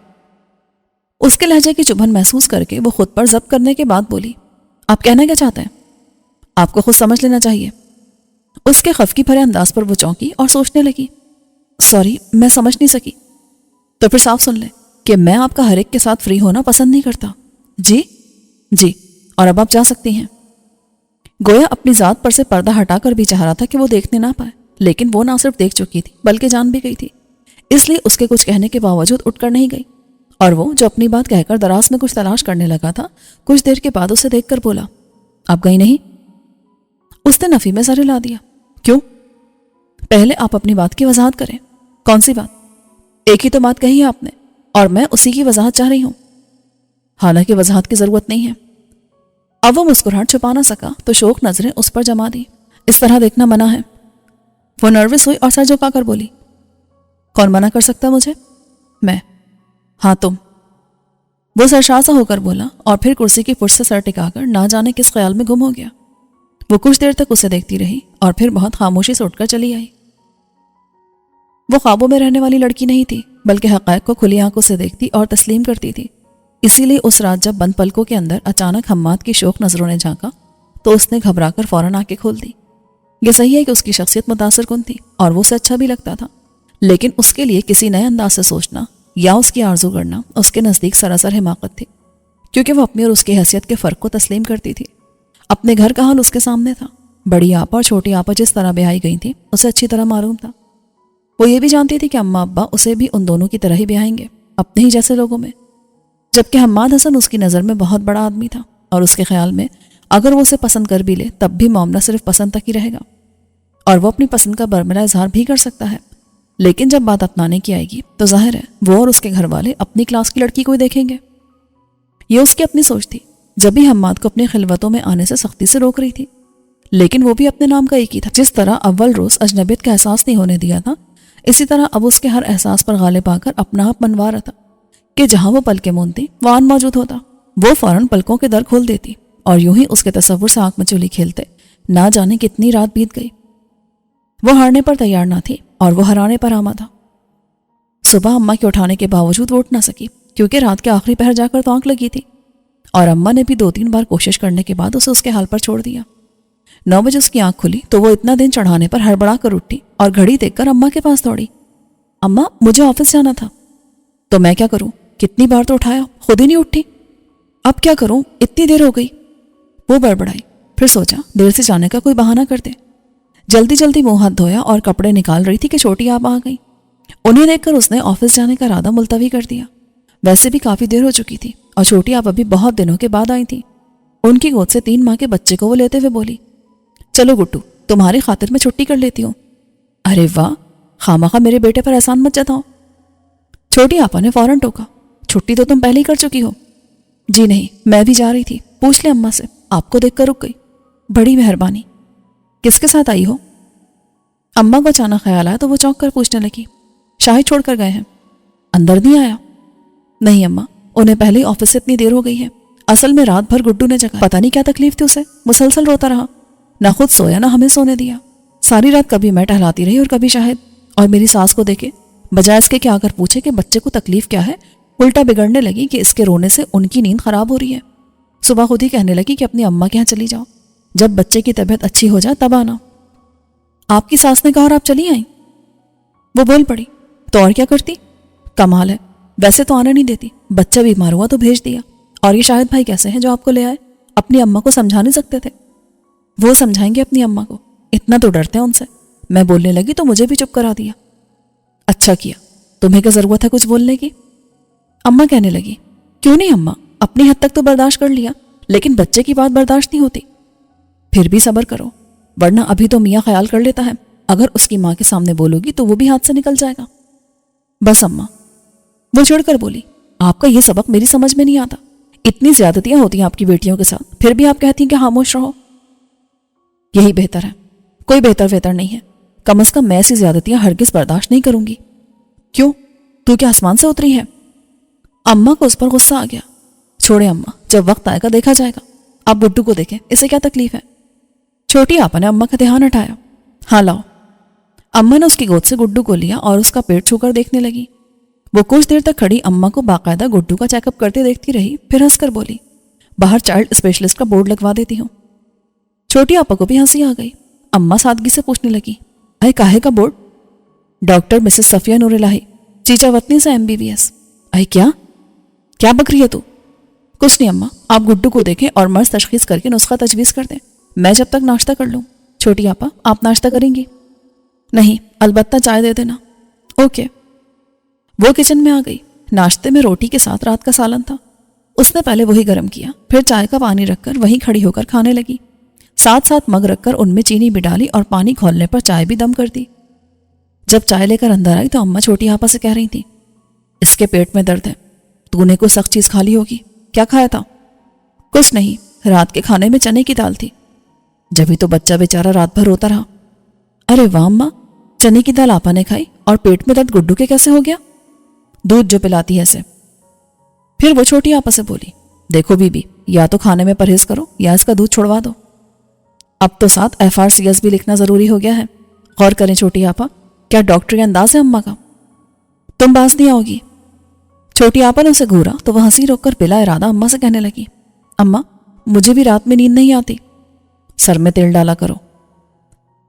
اس کے لہجے کی چبھن محسوس کر کے وہ خود پر ضبط کرنے کے بعد بولی، آپ کہنا کیا چاہتے ہیں؟ آپ کو خود سمجھ لینا چاہیے۔ اس کے خفگی بھرے انداز پر وہ چونکی اور سوچنے لگی، سوری میں سمجھ نہیں سکی۔ تو پھر صاف سن لیں کہ میں آپ کا ہر ایک کے ساتھ فری ہونا پسند نہیں کرتا۔ جی جی، اور اب آپ جا سکتی ہیں۔ گویا اپنی ذات پر سے پردہ ہٹا کر بھی چاہ رہا تھا کہ وہ دیکھنے نہ پائے، لیکن وہ نہ صرف دیکھ چکی تھی بلکہ جان بھی گئی تھی، اس لیے اس کے کچھ کہنے کے باوجود اٹھ کر نہیں گئی، اور وہ جو اپنی بات کہہ کر دراز میں کچھ تلاش کرنے لگا تھا، کچھ دیر کے بعد اسے دیکھ کر بولا، آپ گئی نہیں؟ اس نے نفی میں سر ہلا دیا۔ کیوں؟ پہلے آپ اپنی بات کی وضاحت کریں۔ کون سی بات؟ ایک ہی تو بات کہی ہے آپ نے، اور میں اسی کی وضاحت چاہ رہی ہوں۔ حالانکہ وضاحت کی ضرورت نہیں ہے۔ اب وہ مسکراہٹ چھپا نہ سکا تو شوق نظریں اس پر جما دی۔ اس طرح دیکھنا منع ہے۔ وہ نروس ہوئی اور سر جھکا کر بولی، کون منع کر سکتا مجھے؟ میں۔ ہاں تم۔ وہ سرشاسا ہو کر بولا اور پھر کرسی کی پشت سے سر ٹکا کر نہ جانے کس خیال میں گم ہو گیا۔ وہ کچھ دیر تک اسے دیکھتی رہی اور پھر بہت خاموشی سے اٹھ کر چلی آئی۔ وہ خوابوں میں رہنے والی لڑکی نہیں تھی، بلکہ حقائق کو کھلی آنکھوں سے دیکھتی اور تسلیم کرتی تھی۔ اسی لیے اس رات جب بند پلکوں کے اندر اچانک حماد کی شوق نظروں نے جھانکا تو اس نے گھبرا کر فوراً آنکھیں کھول دی۔ یہ صحیح ہے کہ اس کی شخصیت متاثر کن تھی اور وہ اسے اچھا بھی لگتا تھا، لیکن اس کے لیے کسی نئے انداز سے سوچنا یا اس کی آرزو کرنا اس کے نزدیک سراسر حماقت تھی، کیونکہ وہ اپنی اور اس کی حیثیت کے فرق کو تسلیم کرتی تھی۔ اپنے گھر کا حال اس کے سامنے تھا۔ بڑی آپا اور چھوٹی آپا جس طرح بیائی گئی تھی اسے اچھی طرح معلوم تھا۔ وہ یہ بھی جانتی تھی کہ اماں ابا اسے بھی ان دونوں کی طرح ہی بیائیں گے، اپنے ہی جیسے لوگوں میں، جبکہ حماد حسن اس کی نظر میں بہت بڑا آدمی تھا اور اس کے خیال میں اگر وہ اسے پسند کر بھی لے تب بھی معاملہ صرف پسند تک ہی رہے گا اور وہ اپنی پسند کا برملا اظہار بھی کر سکتا ہے، لیکن جب بات اپنانے کی آئے گی تو ظاہر ہے وہ اور اس کے گھر والے اپنی کلاس کی لڑکی کو ہی دیکھیں گے۔ یہ اس کی اپنی سوچ تھی۔ جب بھی حماد کو اپنی خلوتوں میں آنے سے سختی سے روک رہی تھی، لیکن وہ بھی اپنے نام کا ایک ہی تھا۔ جس طرح اول روز اجنبیت کا احساس نہیں ہونے دیا تھا، اسی طرح اب اس کے ہر احساس پر غالب آ کر اپنا آپ منوا رہا تھا کہ جہاں وہ پلکیں مونتی وہاں موجود ہوتا۔ وہ فوراً پلکوں کے در کھول دیتی اور یوں ہی اس کے تصور سے آنکھ مچولی کھیلتے نہ جانے کتنی رات بیت گئی۔ وہ ہارنے پر تیار نہ تھی اور وہ ہرانے پر آمادہ۔ صبح اماں کے اٹھانے کے باوجود وہ اٹھ نہ سکی، کیونکہ رات کے آخری پہر جا کر تو آنکھ لگی تھی، اور اماں نے بھی 2-3 بار کوشش کرنے کے بعد اسے اس کے حال پر چھوڑ دیا۔ 9 بجے اس کی آنکھ کھلی تو وہ اتنا دن چڑھانے پر ہڑبڑا کر اٹھی اور گھڑی دیکھ کر اماں کے پاس دوڑی۔ اماں، مجھے آفس جانا تھا۔ تو میں کیا کروں؟ کتنی بار تو اٹھایا، خود ہی نہیں اٹھی۔ اب کیا کروں؟ اتنی دیر ہو گئی۔ وہ بڑبڑائی، پھر سوچا دیر سے جانے کا کوئی بہانہ کر دے۔ جلدی جلدی منہ ہاتھ دھویا اور کپڑے نکال رہی تھی کہ چھوٹی آپ آ گئی۔ انہیں دیکھ کر اس نے آفس جانے کا ارادہ ملتوی کر دیا۔ ویسے بھی کافی دیر ہو چکی تھی اور چھوٹی آپ ابھی بہت دنوں کے بعد آئی تھی۔ ان کی گود سے 3 ماہ کے بچے کو وہ لیتے ہوئے بولی، چلو گٹو، تمہاری خاطر میں چھٹی کر لیتی ہوں۔ ارے واہ، خامخواہ میرے بیٹے پر احسان مت جتاؤ۔ چھوٹی آپا نے فوراً ٹوکا، چھٹی تو تم پہلے ہی کر چکی ہو۔ جی نہیں، میں بھی جا رہی تھی، پوچھ لے اماں سے، آپ کو دیکھ کر رک گئی۔ بڑی مہربانی۔ کس کے ساتھ آئی ہو؟ اماں کو اچانک خیال آیا تو وہ چونک کر پوچھنے لگی، شاہد چھوڑ کر گئے ہیں؟ اندر نہیں آیا؟ نہیں اماں، انہیں پہلے ہی آفس سے اتنی دیر ہو گئی ہے۔ اصل میں رات بھر گڈو نے جگایا، پتہ نہیں کیا تکلیف تھی اسے، مسلسل روتا رہا، نہ خود سویا نہ ہمیں سونے دیا۔ ساری رات کبھی میں ٹہلاتی رہی اور کبھی شاہد، اور میری ساس کو دیکھے بجائے اس کے کہ آ کر پوچھے کہ بچے کو تکلیف کیا ہے، الٹا بگڑنے لگی کہ اس کے رونے سے ان کی نیند خراب ہو رہی ہے۔ صبح خود ہی کہنے لگی کہ اپنی اماں کے یہاں چلی جاؤ، جب بچے کی طبیعت اچھی ہو جائے تب آنا۔ آپ کی ساس نے کہا اور آپ چلی آئیں؟ وہ بول پڑی، تو اور کیا کرتی؟ کمال ہے، ویسے تو آنے نہیں دیتی، بچہ بیمار ہوا تو بھیج دیا، اور یہ شاہد بھائی کیسے ہیں جو آپ کو لے آئے؟ اپنی اماں کو سمجھا نہیں سکتے تھے؟ وہ سمجھائیں گے اپنی اماں کو، اتنا تو ڈرتے ہیں ان سے۔ میں بولنے لگی تو مجھے بھی چپ کرا دیا۔ اچھا کیا، تمہیں کیا ضرورت ہے کچھ بولنے کی؟ اماں کہنے لگی، کیوں نہیں اماں، اپنی حد تک تو برداشت کر لیا، لیکن بچے کی بات برداشت نہیں ہوتی۔ پھر بھی صبر کرو، ورنہ ابھی تو میاں خیال کر لیتا ہے، اگر اس کی ماں کے سامنے بولو گی تو وہ بھی ہاتھ سے نکل جائے گا۔ بس اماں، وہ چڑھ کر بولی، آپ کا یہ سبق میری سمجھ میں نہیں آتا، اتنی زیادتیاں ہوتی ہیں آپ کی بیٹیوں کے ساتھ، پھر بھی آپ کہتی ہیں کہ خاموش رہو۔ یہی بہتر ہے، کوئی بہتر نہیں ہے، کم از کم میں ایسی زیادتیاں ہرگز برداشت نہیں کروں گی۔ کیوں؟ تو کیا آسمان سے اتری ہے؟ اماں کو اس پر غصہ آ گیا۔ چھوڑے اماں، جب وقت آئے گا دیکھا جائے گا، آپ بڈو کو دیکھیں، اسے کیا تکلیف ہے؟ چھوٹی آپا نے اماں کا دھیان ہٹایا۔ ہاں لاؤ۔ اماں نے اس کی گود سے گڈو کو لیا اور اس کا پیٹ چھو کر دیکھنے لگی۔ وہ کچھ دیر تک کھڑی اماں کو باقاعدہ گڈو کا چیک اپ کرتے دیکھتی رہی، پھر ہنس کر بولی، باہر چائلڈ اسپیشلسٹ کا بورڈ لگوا دیتی ہوں۔ چھوٹی آپا کو بھی ہنسی آ گئی۔ اماں سادگی سے پوچھنے لگی، اے کاہے کا بورڈ؟ ڈاکٹر مسز صفیہ نور الہی، چیچا وطنی سے MBBS۔ اے کیا بک رہی ہے تو؟ کچھ نہیں اماں، آپ گڈو کو دیکھیں اور مرض تشخیص کر کے نسخہ تجویز کر دیں، میں جب تک ناشتہ کر لوں۔ چھوٹی آپا، آپ ناشتہ کریں گی؟ نہیں، البتہ چائے دے دینا۔ اوکے۔ وہ کچن میں آ گئی۔ ناشتے میں روٹی کے ساتھ رات کا سالن تھا۔ اس نے پہلے وہی گرم کیا، پھر چائے کا پانی رکھ کر وہیں کھڑی ہو کر کھانے لگی، ساتھ ساتھ مگ رکھ کر ان میں چینی بھی ڈالی اور پانی کھولنے پر چائے بھی دم کر دی۔ جب چائے لے کر اندر آئی تو اماں چھوٹی آپا سے کہہ رہی تھی، اس کے پیٹ میں درد ہے، تو نے کوئی سخت چیز کھا لی ہوگی، کیا کھایا تھا؟ کچھ نہیں، رات کے کھانے میں چنے کی دال تھی۔ جبھی تو بچہ بیچارہ رات بھر روتا رہا۔ ارے واہ اماں، چنے کی دال آپا نے کھائی اور پیٹ میں درد گڈو کے کیسے ہو گیا؟ دودھ جو پلاتی ہے اسے۔ پھر وہ چھوٹی آپا سے بولی، دیکھو بی بی، یا تو کھانے میں پرہیز کرو یا اس کا دودھ چھوڑوا دو۔ اب تو ساتھ FRCS بھی لکھنا ضروری ہو گیا ہے، غور کریں چھوٹی آپا، کیا ڈاکٹری انداز ہے اماں کا؟ تم باز نہیں آؤ گی۔ چھوٹی آپا نے اسے گھورا تو وہ ہنسی روک کر بلا ارادہ اماں سے کہنے لگی، اماں مجھے بھی رات میں نیند نہیں آتی، سر میں تیل ڈالا کرو۔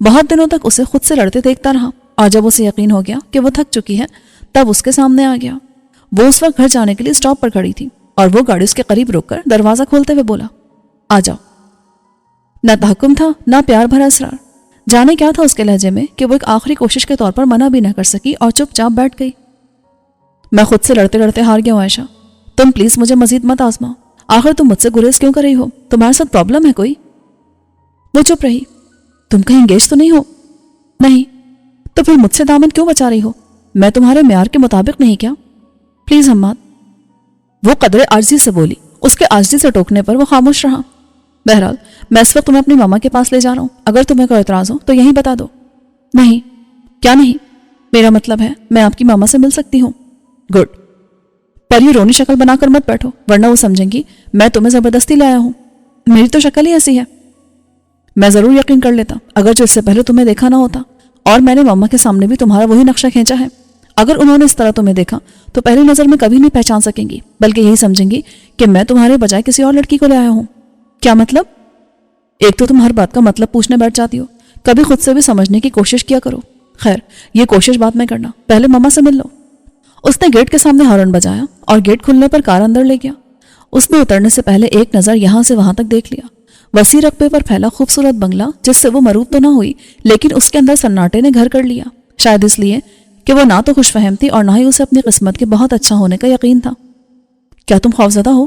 بہت دنوں تک اسے خود سے لڑتے دیکھتا رہا، اور جب اسے یقین ہو گیا کہ وہ تھک چکی ہے تب اس کے سامنے آ گیا۔ وہ اس وقت گھر جانے کے لیے اسٹاپ پر کھڑی تھی اور وہ گاڑی اس کے قریب رک کر دروازہ کھولتے ہوئے بولا، آ جاؤ۔ نہ تحکم تھا نہ پیار بھرا اصرار، جانے کیا تھا اس کے لہجے میں کہ وہ ایک آخری کوشش کے طور پر منع بھی نہ کر سکی اور چپ چاپ بیٹھ گئی۔ میں خود سے لڑتے لڑتے ہار گیا ہوں عائشہ، تم پلیز مجھے مزید مت آزماؤ، آخر تم مجھ سے گریز کیوں کر رہی ہو؟ تمہارے ساتھ پرابلم ہے کوئی؟ وہ چپ رہی۔ تم کہیں انگیج تو نہیں ہو؟ نہیں۔ تو پھر مجھ سے دامن کیوں بچا رہی ہو؟ میں تمہارے معیار کے مطابق نہیں کیا؟ پلیز حماد۔ وہ قدرے عاجزی سے بولی، اس کے عاجزی سے ٹوکنے پر وہ خاموش رہا۔ بہرحال میں اس وقت تمہیں اپنی ماما کے پاس لے جا رہا ہوں، اگر تمہیں کوئی اعتراض ہو تو یہی بتا دو۔ نہیں۔ کیا نہیں؟ میرا مطلب ہے میں آپ کی ماما سے مل سکتی ہوں۔ گڈ، پر یہ رونی شکل بنا کر مت بیٹھو ورنہ وہ سمجھیں گی میں تمہیں زبردستی لایا ہوں۔ میری تو شکل ہی ایسی ہے۔ میں ضرور یقین کر لیتا اگر جو اس سے پہلے تمہیں دیکھا نہ ہوتا، اور میں نے ماما کے سامنے بھی تمہارا وہی نقشہ کھینچا ہے۔ اگر انہوں نے اس طرح تمہیں دیکھا تو پہلی نظر میں کبھی نہیں پہچان سکیں گی، بلکہ یہی سمجھیں گی کہ میں تمہارے بجائے کسی اور لڑکی کو لے آیا ہوں۔ کیا مطلب؟ ایک تو تم ہر بات کا مطلب پوچھنے بیٹھ جاتی ہو، کبھی خود سے بھی سمجھنے کی کوشش کیا کرو۔ خیر، یہ کوشش بعد میں کرنا، پہلے ماما سے مل لو۔ اس نے گیٹ کے سامنے ہارن بجایا اور گیٹ کھلنے پر کار اندر لے گیا۔ اس نے اترنے سے پہلے ایک نظر یہاں سے وہاں تک دیکھ لیا۔ وسیع رقبے پر پھیلا خوبصورت بنگلہ جس سے وہ مروب تو نہ ہوئی لیکن اس کے اندر سناٹے نے گھر کر لیا، شاید اس لیے کہ وہ نہ تو خوش فہم تھی اور نہ ہی اسے اپنی قسمت کے بہت اچھا ہونے کا یقین تھا۔ کیا تم خوفزدہ ہو؟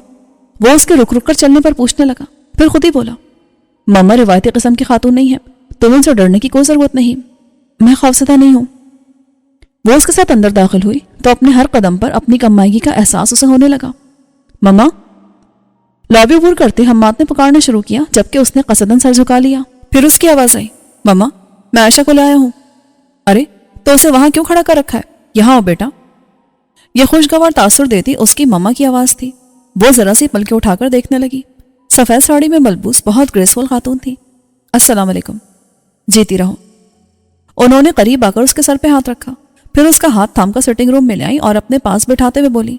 وہ اس کے رک رک کر چلنے پر پوچھنے لگا، پھر خود ہی بولا، ماما روایتی قسم کی خاتون نہیں ہے، تمہیں ان سے ڈرنے کی کوئی ضرورت نہیں، میں خوفزدہ نہیں ہوں۔ وہ اس کے ساتھ اندر داخل ہوئی تو اپنے ہر قدم پر اپنی کمائیگی کا احساس اسے ہونے لگا۔ ماما! لابی عبور کرتے حماد نے پکارنا شروع کیا جبکہ اس نے قصدن سر جھکا لیا۔ پھر اس کی آواز آئی، ماما میں عائشہ کو لایا ہوں۔ ارے تو اسے وہاں کیوں کھڑا کر رکھا ہے؟ یہاں آؤ بیٹا۔ یہ خوشگوار تاثر دیتی اس کی ماما کی آواز تھی۔ وہ ذرا سی پلکیں اٹھا کر دیکھنے لگی۔ سفید ساڑی میں ملبوس بہت گریسفل خاتون تھی۔ السلام علیکم۔ جیتی رہو۔ انہوں نے قریب آ کر اس کے سر پہ ہاتھ رکھا، پھر اس کا ہاتھ تھام کر سٹنگ روم میں لے آئی اور اپنے پاس بٹھاتے ہوئے بولی،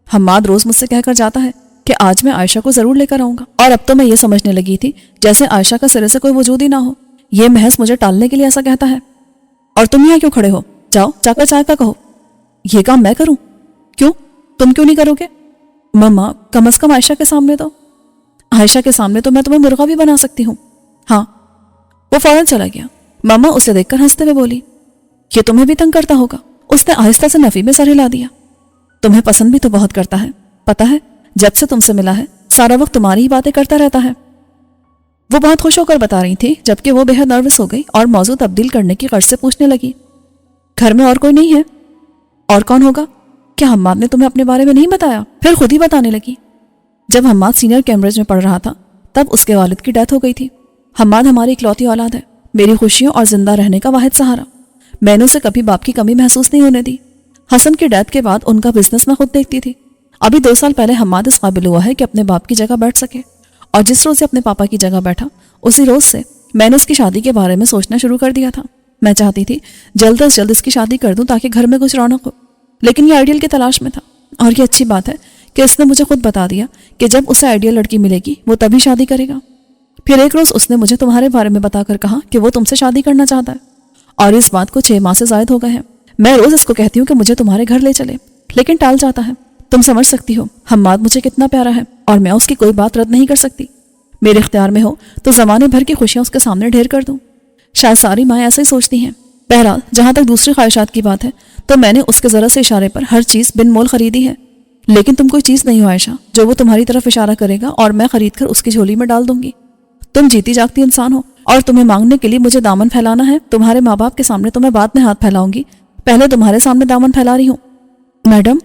حماد روز مجھ سے کہہ کر جاتا ہے کہ آج میں عائشہ کو ضرور لے کر آؤں گا، اور اب تو میں یہ سمجھنے لگی تھی جیسے عائشہ کا سرے سے کوئی وجود ہی نہ ہو، یہ محض مجھے ٹالنے کے لیے ایسا کہتا ہے۔ اور تم یہاں کیوں کھڑے ہو؟ جاؤ جا کر چائے کا کہو۔ یہ کام میں کروں؟ کیوں؟ تم کیوں نہیں کرو گے؟ مما کم از کم عائشہ کے سامنے تو۔ عائشہ کے سامنے تو میں تمہیں مرغا بھی بنا سکتی ہوں۔ ہاں۔ وہ فوراً چلا گیا۔ ماما اسے دیکھ کر ہنستے ہوئے بولی، یہ تمہیں بھی تنگ کرتا ہوگا؟ اس نے آہستہ سے نفی میں سر ہلا دیا۔ تمہیں پسند بھی تو بہت کرتا ہے، پتا ہے جب سے تم سے ملا ہے سارا وقت تمہاری ہی باتیں کرتا رہتا ہے۔ وہ بہت خوش ہو کر بتا رہی تھی جبکہ وہ بے حد نروس ہو گئی اور موضوع تبدیل کرنے کی غرض سے پوچھنے لگی، گھر میں اور کوئی نہیں ہے؟ اور کون ہوگا؟ کیا حماد نے تمہیں اپنے بارے میں نہیں بتایا؟ پھر خود ہی بتانے لگی۔ جب حماد سینئر کیمبرج میں پڑھ رہا تھا تب اس کے والد کی ڈیتھ ہو گئی تھی۔ حماد ہماری اکلوتی اولاد ہے، میری خوشیوں اور زندہ رہنے کا واحد سہارا۔ میں نے اسے کبھی باپ کی کمی محسوس نہیں ہونے دی۔ حسن کی ڈیتھ کے بعد ان کا بزنس میں خود دیکھتی تھی۔ ابھی 2 سال پہلے حماد اس قابل ہوا ہے کہ اپنے باپ کی جگہ بیٹھ سکے، اور جس روز سے اپنے پاپا کی جگہ بیٹھا اسی روز سے میں نے اس کی شادی کے بارے میں سوچنا شروع کر دیا تھا۔ میں چاہتی تھی جلد از جلد اس کی شادی کر دوں تاکہ گھر میں کچھ رونق ہو، لیکن یہ آئیڈیل کی تلاش میں تھا، اور یہ اچھی بات ہے کہ اس نے مجھے خود بتا دیا کہ جب اسے آئیڈیل لڑکی ملے گی وہ تبھی شادی کرے گا۔ پھر ایک روز اس نے مجھے تمہارے بارے میں بتا کر کہا کہ وہ تم سے شادی کرنا چاہتا ہے، اور اس بات کو 6 ماہ سے زائد ہو گئے ہیں۔ میں روز اس کو کہتی ہوں کہ مجھے تمہارے گھر لے چلے، لیکن ٹال جاتا ہے۔ تم سمجھ سکتی ہو حماد مجھے کتنا پیارا ہے، اور میں اس کی کوئی بات رد نہیں کر سکتی۔ میرے اختیار میں ہو تو زمانے بھر کی خوشیاں اس کے سامنے ڈھیر کر دوں۔ شاید ساری مائیں ایسا ہی سوچتی ہیں۔ بہرحال جہاں تک دوسری خواہشات کی بات ہے تو میں نے اس کے ذرا سے اشارے پر ہر چیز بن مول خریدی ہے، لیکن تم کوئی چیز نہیں ہو عائشہ جو وہ تمہاری طرف اشارہ کرے گا اور میں خرید کر اس کی جھولی میں ڈال دوں گی۔ تم جیتی جاگتی انسان ہو، اور تمہیں مانگنے کے لیے مجھے دامن پھیلانا ہے۔ تمہارے ماں باپ کے سامنے تو میں بعد میں ہاتھ پھیلاؤں گی، پہلے تمہارے سامنے دامن پھیلا رہی ہوں۔ میڈم،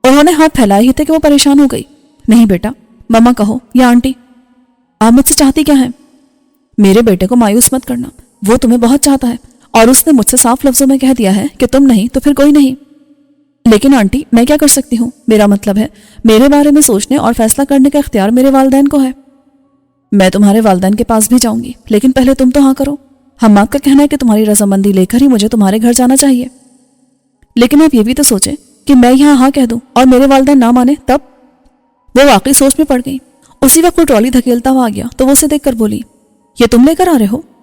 انہوں نے ہاتھ پھیلائے ہی تھے کہ وہ پریشان ہو گئی۔ نہیں بیٹا، ماما کہو یا آنٹی، آپ مجھ سے چاہتی کیا ہیں؟ میرے بیٹے کو مایوس مت کرنا، وہ تمہیں بہت چاہتا ہے، اور اس نے مجھ سے صاف لفظوں میں کہہ دیا ہے کہ تم نہیں تو پھر کوئی نہیں۔ لیکن آنٹی میں کیا کر سکتی ہوں؟ میرا مطلب ہے میرے بارے میں سوچنے اور فیصلہ کرنے کا اختیار میرے والدین کو ہے۔ میں تمہارے والدین کے پاس بھی جاؤں گی، لیکن پہلے تم تو ہاں کرو۔ حماد کا کہنا ہے کہ تمہاری رضامندی لے کر ہی مجھے تمہارے گھر جانا چاہیے، لیکن آپ یہ بھی تو سوچیں کہ میں یہاں ہاں کہہ دوں اور میرے والدین نہ مانے تب؟ وہ واقعی سوچ میں پڑ گئی۔ اسی وقت وہ ٹرالی دھکیلتا ہوا آ گیا تو وہ اسے دیکھ کر بولی، یہ تم لے کر آ رہے ہو؟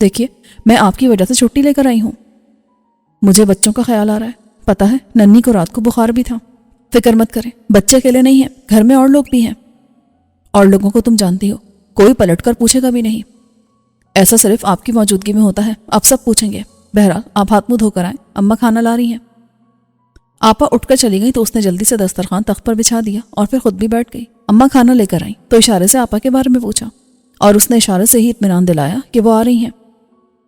دیکھیے میں آپ کی وجہ سے چھٹی لے کر آئی ہوں. مجھے بچوں کا خیال آ رہا ہے. پتہ ہے ننھی کو رات کو بخار بھی تھا. فکر مت کریں, بچے اکیلے نہیں ہیں, گھر میں اور لوگ بھی ہیں. اور لوگوں کو تم جانتی ہو, کوئی پلٹ کر پوچھے گا بھی نہیں. ایسا صرف آپ کی موجودگی میں ہوتا ہے, اب سب پوچھیں گے. بہرحال آپ ہاتھ منہ دھو کر آئیں, اماں کھانا لا رہی ہیں. آپا اٹھ کر چلی گئی تو اس نے جلدی سے دسترخوان تخت پر بچھا دیا اور پھر خود بھی بیٹھ گئی. اماں کھانا لے کر آئیں تو اشارے سے آپا کے بارے میں پوچھا اور اس نے اشارے سے ہی اطمینان دلایا کہ وہ آ رہی ہیں.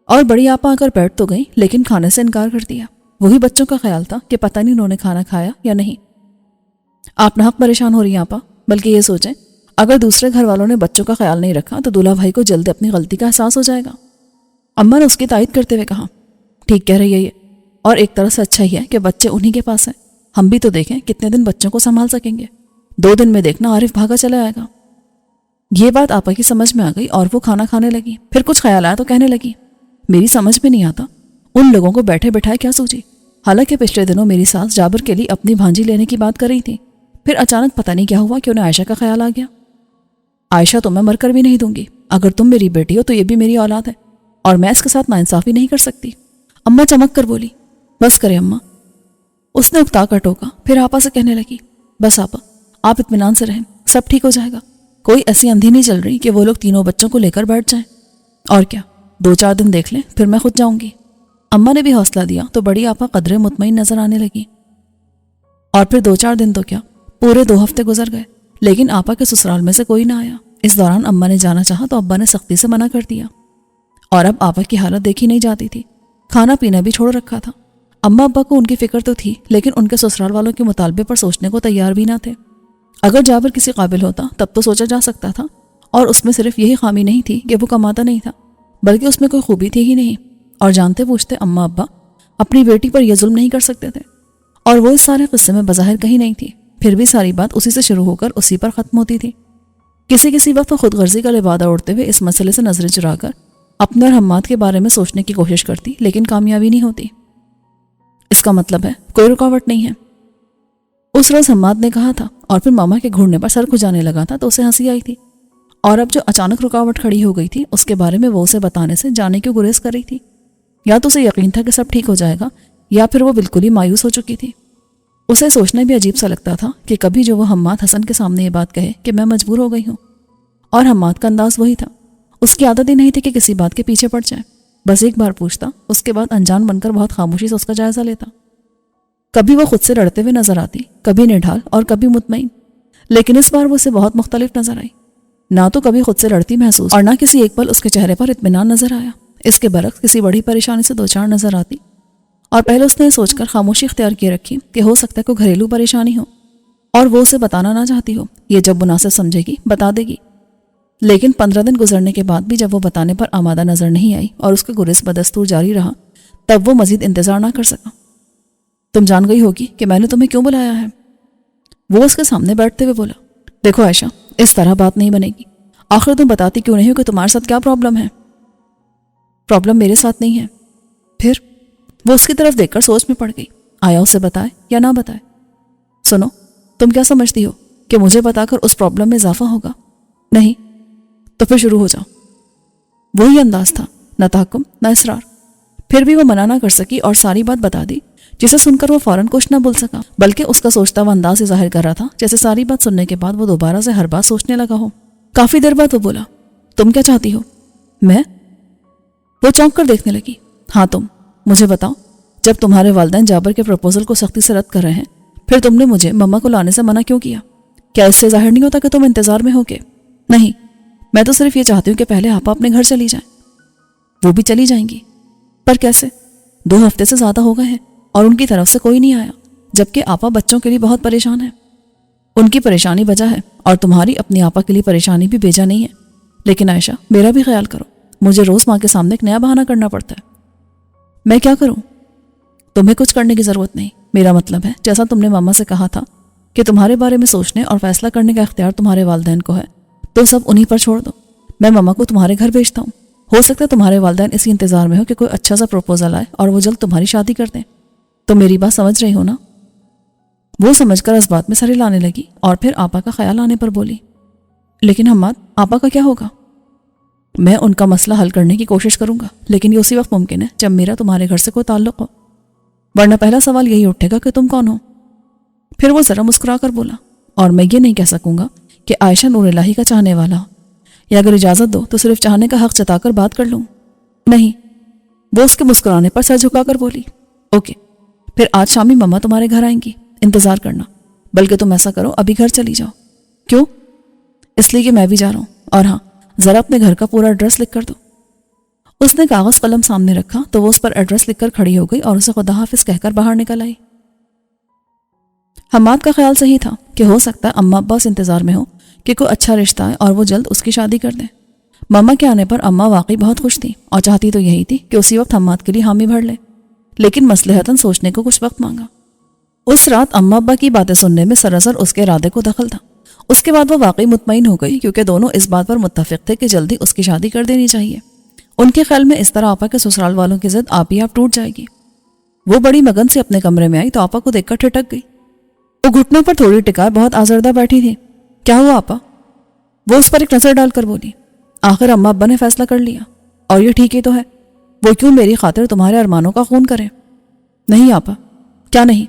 اور بڑی آپا آ کر بیٹھ تو گئی لیکن کھانے سے انکار کر دیا. وہی بچوں کا خیال تھا کہ پتہ نہیں انہوں نے کھانا کھایا یا نہیں. آپ ناحق پریشان ہو رہی ہیں آپا, بلکہ یہ سوچیں اگر دوسرے گھر والوں نے بچوں کا خیال نہیں رکھا تو دولہا بھائی کو جلد اپنی غلطی کا احساس ہو جائے گا. اماں نے اس کی تائید کرتے ہوئے کہا, ٹھیک کہہ رہی ہے یہ, اور ایک طرح سے اچھا ہی ہے کہ بچے انہی کے پاس ہیں. ہم بھی تو دیکھیں کتنے دن بچوں کو سنبھال سکیں گے. 2 دن میں دیکھنا عارف بھاگا چلا آئے گا. یہ بات آپا کی سمجھ میں آ گئی اور وہ کھانا کھانے لگی. پھر کچھ خیال آیا تو کہنے لگی, میری سمجھ میں نہیں آتا ان لوگوں کو بیٹھے بٹھائے کیا سوچی. حالانکہ پچھلے دنوں میری ساس جابر کے لیے اپنی بھانجی لینے کی بات کر رہی تھی, پھر اچانک پتہ نہیں کیا ہوا کہ انہیں عائشہ کا خیال آ گیا. عائشہ تو میں مر کر بھی نہیں دوں گی. اگر تم میری بیٹی ہو تو یہ بھی میری اولاد ہے اور میں اس کے ساتھ ناانصافی نہیں کر سکتی. اماں چمک کر بولی, بس کرے اماں. اس نے اکتا کر ٹوکا. پھر آپا سے کہنے لگی, بس آپا آپ اطمینان سے رہیں, سب ٹھیک ہو جائے گا. کوئی ایسی اندھی نہیں چل رہی کہ وہ لوگ تینوں بچوں کو لے کر بیٹھ جائیں. اور کیا 2-4 دن دیکھ لیں پھر میں خود جاؤں گی. اماں نے بھی حوصلہ دیا تو بڑی آپا قدرے مطمئن نظر آنے لگی. اور پھر 2-4 دن تو کیا پورے 2 ہفتے گزر گئے لیکن آپا کے سسرال میں سے کوئی نہ آیا. اس دوران اماں نے جانا چاہا تو ابا نے سختی سے منع کر دیا. اور اب آپا کی حالت دیکھی نہیں جاتی تھی. کھانا پینا بھی چھوڑ رکھا تھا. اماں ابا کو ان کی فکر تو تھی لیکن ان کے سسرال والوں کے مطالبے پر سوچنے کو تیار بھی نہ تھے. اگر جابر کسی قابل ہوتا تب تو سوچا جا سکتا تھا, اور اس میں صرف یہی خامی نہیں تھی کہ وہ کماتا نہیں تھا بلکہ اس میں کوئی خوبی تھی ہی نہیں. اور جانتے پوچھتے اماں ابا اپنی بیٹی پر یہ ظلم نہیں کر سکتے تھے, اور وہ اس سارے قصے میں بظاہر کہیں نہیں تھی. پھر بھی ساری بات اسی سے شروع ہو کر اسی پر ختم ہوتی تھی. کسی وقت وہ خود غرضی کا لبادہ اڑتے ہوئے اس مسئلے سے نظریں چرا کر اپنے اور حماد کے بارے میں سوچنے کی کوشش کرتی لیکن کامیابی نہیں ہوتی. اس کا مطلب ہے کوئی رکاوٹ نہیں ہے. اس روز حماد نے کہا تھا اور پھر ماما کے گھوڑنے پر سر کھجانے لگا تھا تو اسے ہنسی آئی تھی. اور اب جو اچانک رکاوٹ کھڑی ہو گئی تھی اس کے بارے میں وہ اسے بتانے سے جانے کیوں گریز کر رہی تھی. یا تو اسے یقین تھا کہ سب ٹھیک ہو جائے گا یا پھر وہ بالکل ہی مایوس ہو چکی تھی. اسے سوچنا بھی عجیب سا لگتا تھا کہ کبھی جو وہ حماد حسن کے سامنے یہ بات کہے کہ میں مجبور ہو گئی ہوں, اور حماد کا انداز وہی تھا. اس کی عادت ہی نہیں تھی کہ کسی بات کے پیچھے پڑ جائے. بس ایک بار پوچھتا, اس کے بعد انجان بن کر بہت خاموشی سے اس کا جائزہ لیتا. کبھی وہ خود سے لڑتے ہوئے نظر آتی, کبھی نڈھال اور کبھی مطمئن, لیکن اس بار وہ اسے بہت مختلف نظر آئی. نہ تو کبھی خود سے لڑتی محسوس اور نہ کسی ایک پل اس کے چہرے پر اطمینان نظر آیا. اس کے برعکس کسی بڑی پریشانی سے 2-4 نظر آتی. اور پہلے اس نے یہ سوچ کر خاموشی اختیار کیے رکھی کہ ہو سکتا ہے کوئی گھریلو پریشانی ہو اور وہ اسے بتانا نہ چاہتی ہو. یہ جب مناسب سمجھے گی بتا دے گی. لیکن 15 دن گزرنے کے بعد بھی جب وہ بتانے پر آمادہ نظر نہیں آئی اور اس کا گریز بدستور جاری رہا تب وہ مزید انتظار نہ کر سکا. تم جان گئی ہوگی کہ میں نے تمہیں کیوں بلایا ہے. وہ اس کے سامنے بیٹھتے ہوئے بولا, دیکھو عائشہ اس طرح بات نہیں بنے گی. آخر تم بتاتی کیوں نہیں ہو کہ تمہارے ساتھ کیا پرابلم ہے. پرابلم میرے ساتھ نہیں ہے. پھر وہ اس کی طرف دیکھ کر سوچ میں پڑ گئی. آیا اسے بتائے یا نہ بتائے. سنو, تم کیا سمجھتی ہو کہ مجھے بتا کر اس پرابلم میں اضافہ ہوگا؟ نہیں. تو پھر شروع ہو جاؤ. وہی انداز تھا, نہ تحکم نہ اصرار. پھر بھی وہ منع نہ کر سکی اور ساری بات بتا دی, جسے سن کر وہ فوراً کچھ نہ بول سکا بلکہ اس کا سوچتا ہوا انداز ظاہر کر رہا تھا جیسے ساری بات سننے کے بعد وہ دوبارہ سے ہر بات سوچنے لگا ہو. کافی دیر بعد وہ بولا, تم کیا چاہتی ہو؟ میں؟ وہ چونک کر دیکھنے لگی. ہاں تم. مجھے بتاؤ, جب تمہارے والدین جابر کے پروپوزل کو سختی سے رد کر رہے ہیں پھر تم نے مجھے مما کو لانے سے منع کیوں کیا؟ کیا اس سے ظاہر نہیں ہوتا کہ تم انتظار میں ہو کے؟ نہیں, میں تو صرف یہ چاہتی ہوں کہ پہلے آپا اپنے گھر چلی جائیں. وہ بھی چلی جائیں گی. پر کیسے؟ 2 ہفتے سے زیادہ ہو گئے ہیں اور ان کی طرف سے کوئی نہیں آیا, جبکہ آپا بچوں کے لیے بہت پریشان ہے. ان کی پریشانی وجہ ہے اور تمہاری اپنی آپا کے لیے پریشانی بھی بیجا نہیں ہے. لیکن عائشہ میرا بھی خیال کرو, مجھے روز ماں کے سامنے ایک نیا بہانہ کرنا پڑتا ہے. میں کیا کروں؟ تمہیں کچھ کرنے کی ضرورت نہیں. میرا مطلب ہے جیسا تم نے ماما سے کہا تھا کہ تمہارے بارے میں سوچنے اور فیصلہ کرنے کا اختیار تمہارے والدین کو ہے, تو سب انہی پر چھوڑ دو. میں ماما کو تمہارے گھر بھیجتا ہوں. ہو سکتا ہے تمہارے والدین اسی انتظار میں ہو کہ کوئی اچھا سا پروپوزل آئے اور وہ جلد تمہاری شادی کر دیں. تو میری بات سمجھ رہی ہو نا؟ وہ سمجھ کر اس بات میں سر ہلانے لگی اور پھر آپا کا خیال آنے پر بولی, لیکن حماد آپا کا کیا ہوگا؟ میں ان کا مسئلہ حل کرنے کی کوشش کروں گا، لیکن یہ اسی وقت ممکن ہے جب میرا تمہارے گھر سے کوئی تعلق ہو، ورنہ پہلا سوال یہی اٹھے گا کہ تم کون ہو؟ پھر وہ ذرا مسکرا کر بولا، اور میں یہ نہیں کہہ سکوں گا کہ عائشہ نور الہی کا چاہنے والا ہو، یا اگر اجازت دو تو صرف چاہنے کا حق جتا کر بات کر لوں۔ نہیں، وہ اس کے مسکرانے پر سر جھکا کر بولی، اوکے، پھر آج شامی مما تمہارے گھر آئیں گی، انتظار کرنا، بلکہ تم ایسا کرو ابھی گھر چلی جاؤ۔ کیوں؟ اس لیے کہ میں بھی جا رہا ہوں، اور ہاں ذرا اپنے گھر کا پورا ایڈریس لکھ کر دو۔ اس نے کاغذ قلم سامنے رکھا تو وہ اس پر ایڈریس لکھ کر کھڑی ہو گئی اور اسے خدا حافظ کہہ کر باہر نکل آئی۔ حماد کا خیال صحیح تھا کہ ہو سکتا ہے اماں ابا اس انتظار میں ہو کہ کوئی اچھا رشتہ ہے اور وہ جلد اس کی شادی کر دیں۔ ماما کے آنے پر اماں واقعی بہت خوش تھی اور چاہتی تو یہی تھی کہ اسی وقت حماد کے لیے حامی بھر لے، لیکن مصلحتاً سوچنے کو کچھ وقت مانگا۔ اس رات اماں ابا کی باتیں سننے میں سراسر اس کے ارادے کو دخل تھا۔ اس کے بعد وہ واقعی مطمئن ہو گئی، کیونکہ دونوں اس بات پر متفق تھے کہ جلدی اس کی شادی کر دینی چاہیے۔ ان کے خیال میں اس طرح آپا کے سسرال والوں کی ضد آپ ہی آپ ٹوٹ جائے گی۔ وہ بڑی مگن سے اپنے کمرے میں آئی تو آپا کو دیکھ کر ٹھٹک گئی۔ وہ گھٹنوں پر تھوڑی ٹکائے بہت آزردہ بیٹھی تھی۔ کیا ہوا آپا؟ وہ اس پر ایک نظر ڈال کر بولی، آخر اماں ابا نے فیصلہ کر لیا، اور یہ ٹھیک ہی تو ہے، وہ کیوں میری خاطر تمہارے ارمانوں کا خون کریں؟ نہیں آپا۔ کیا نہیں؟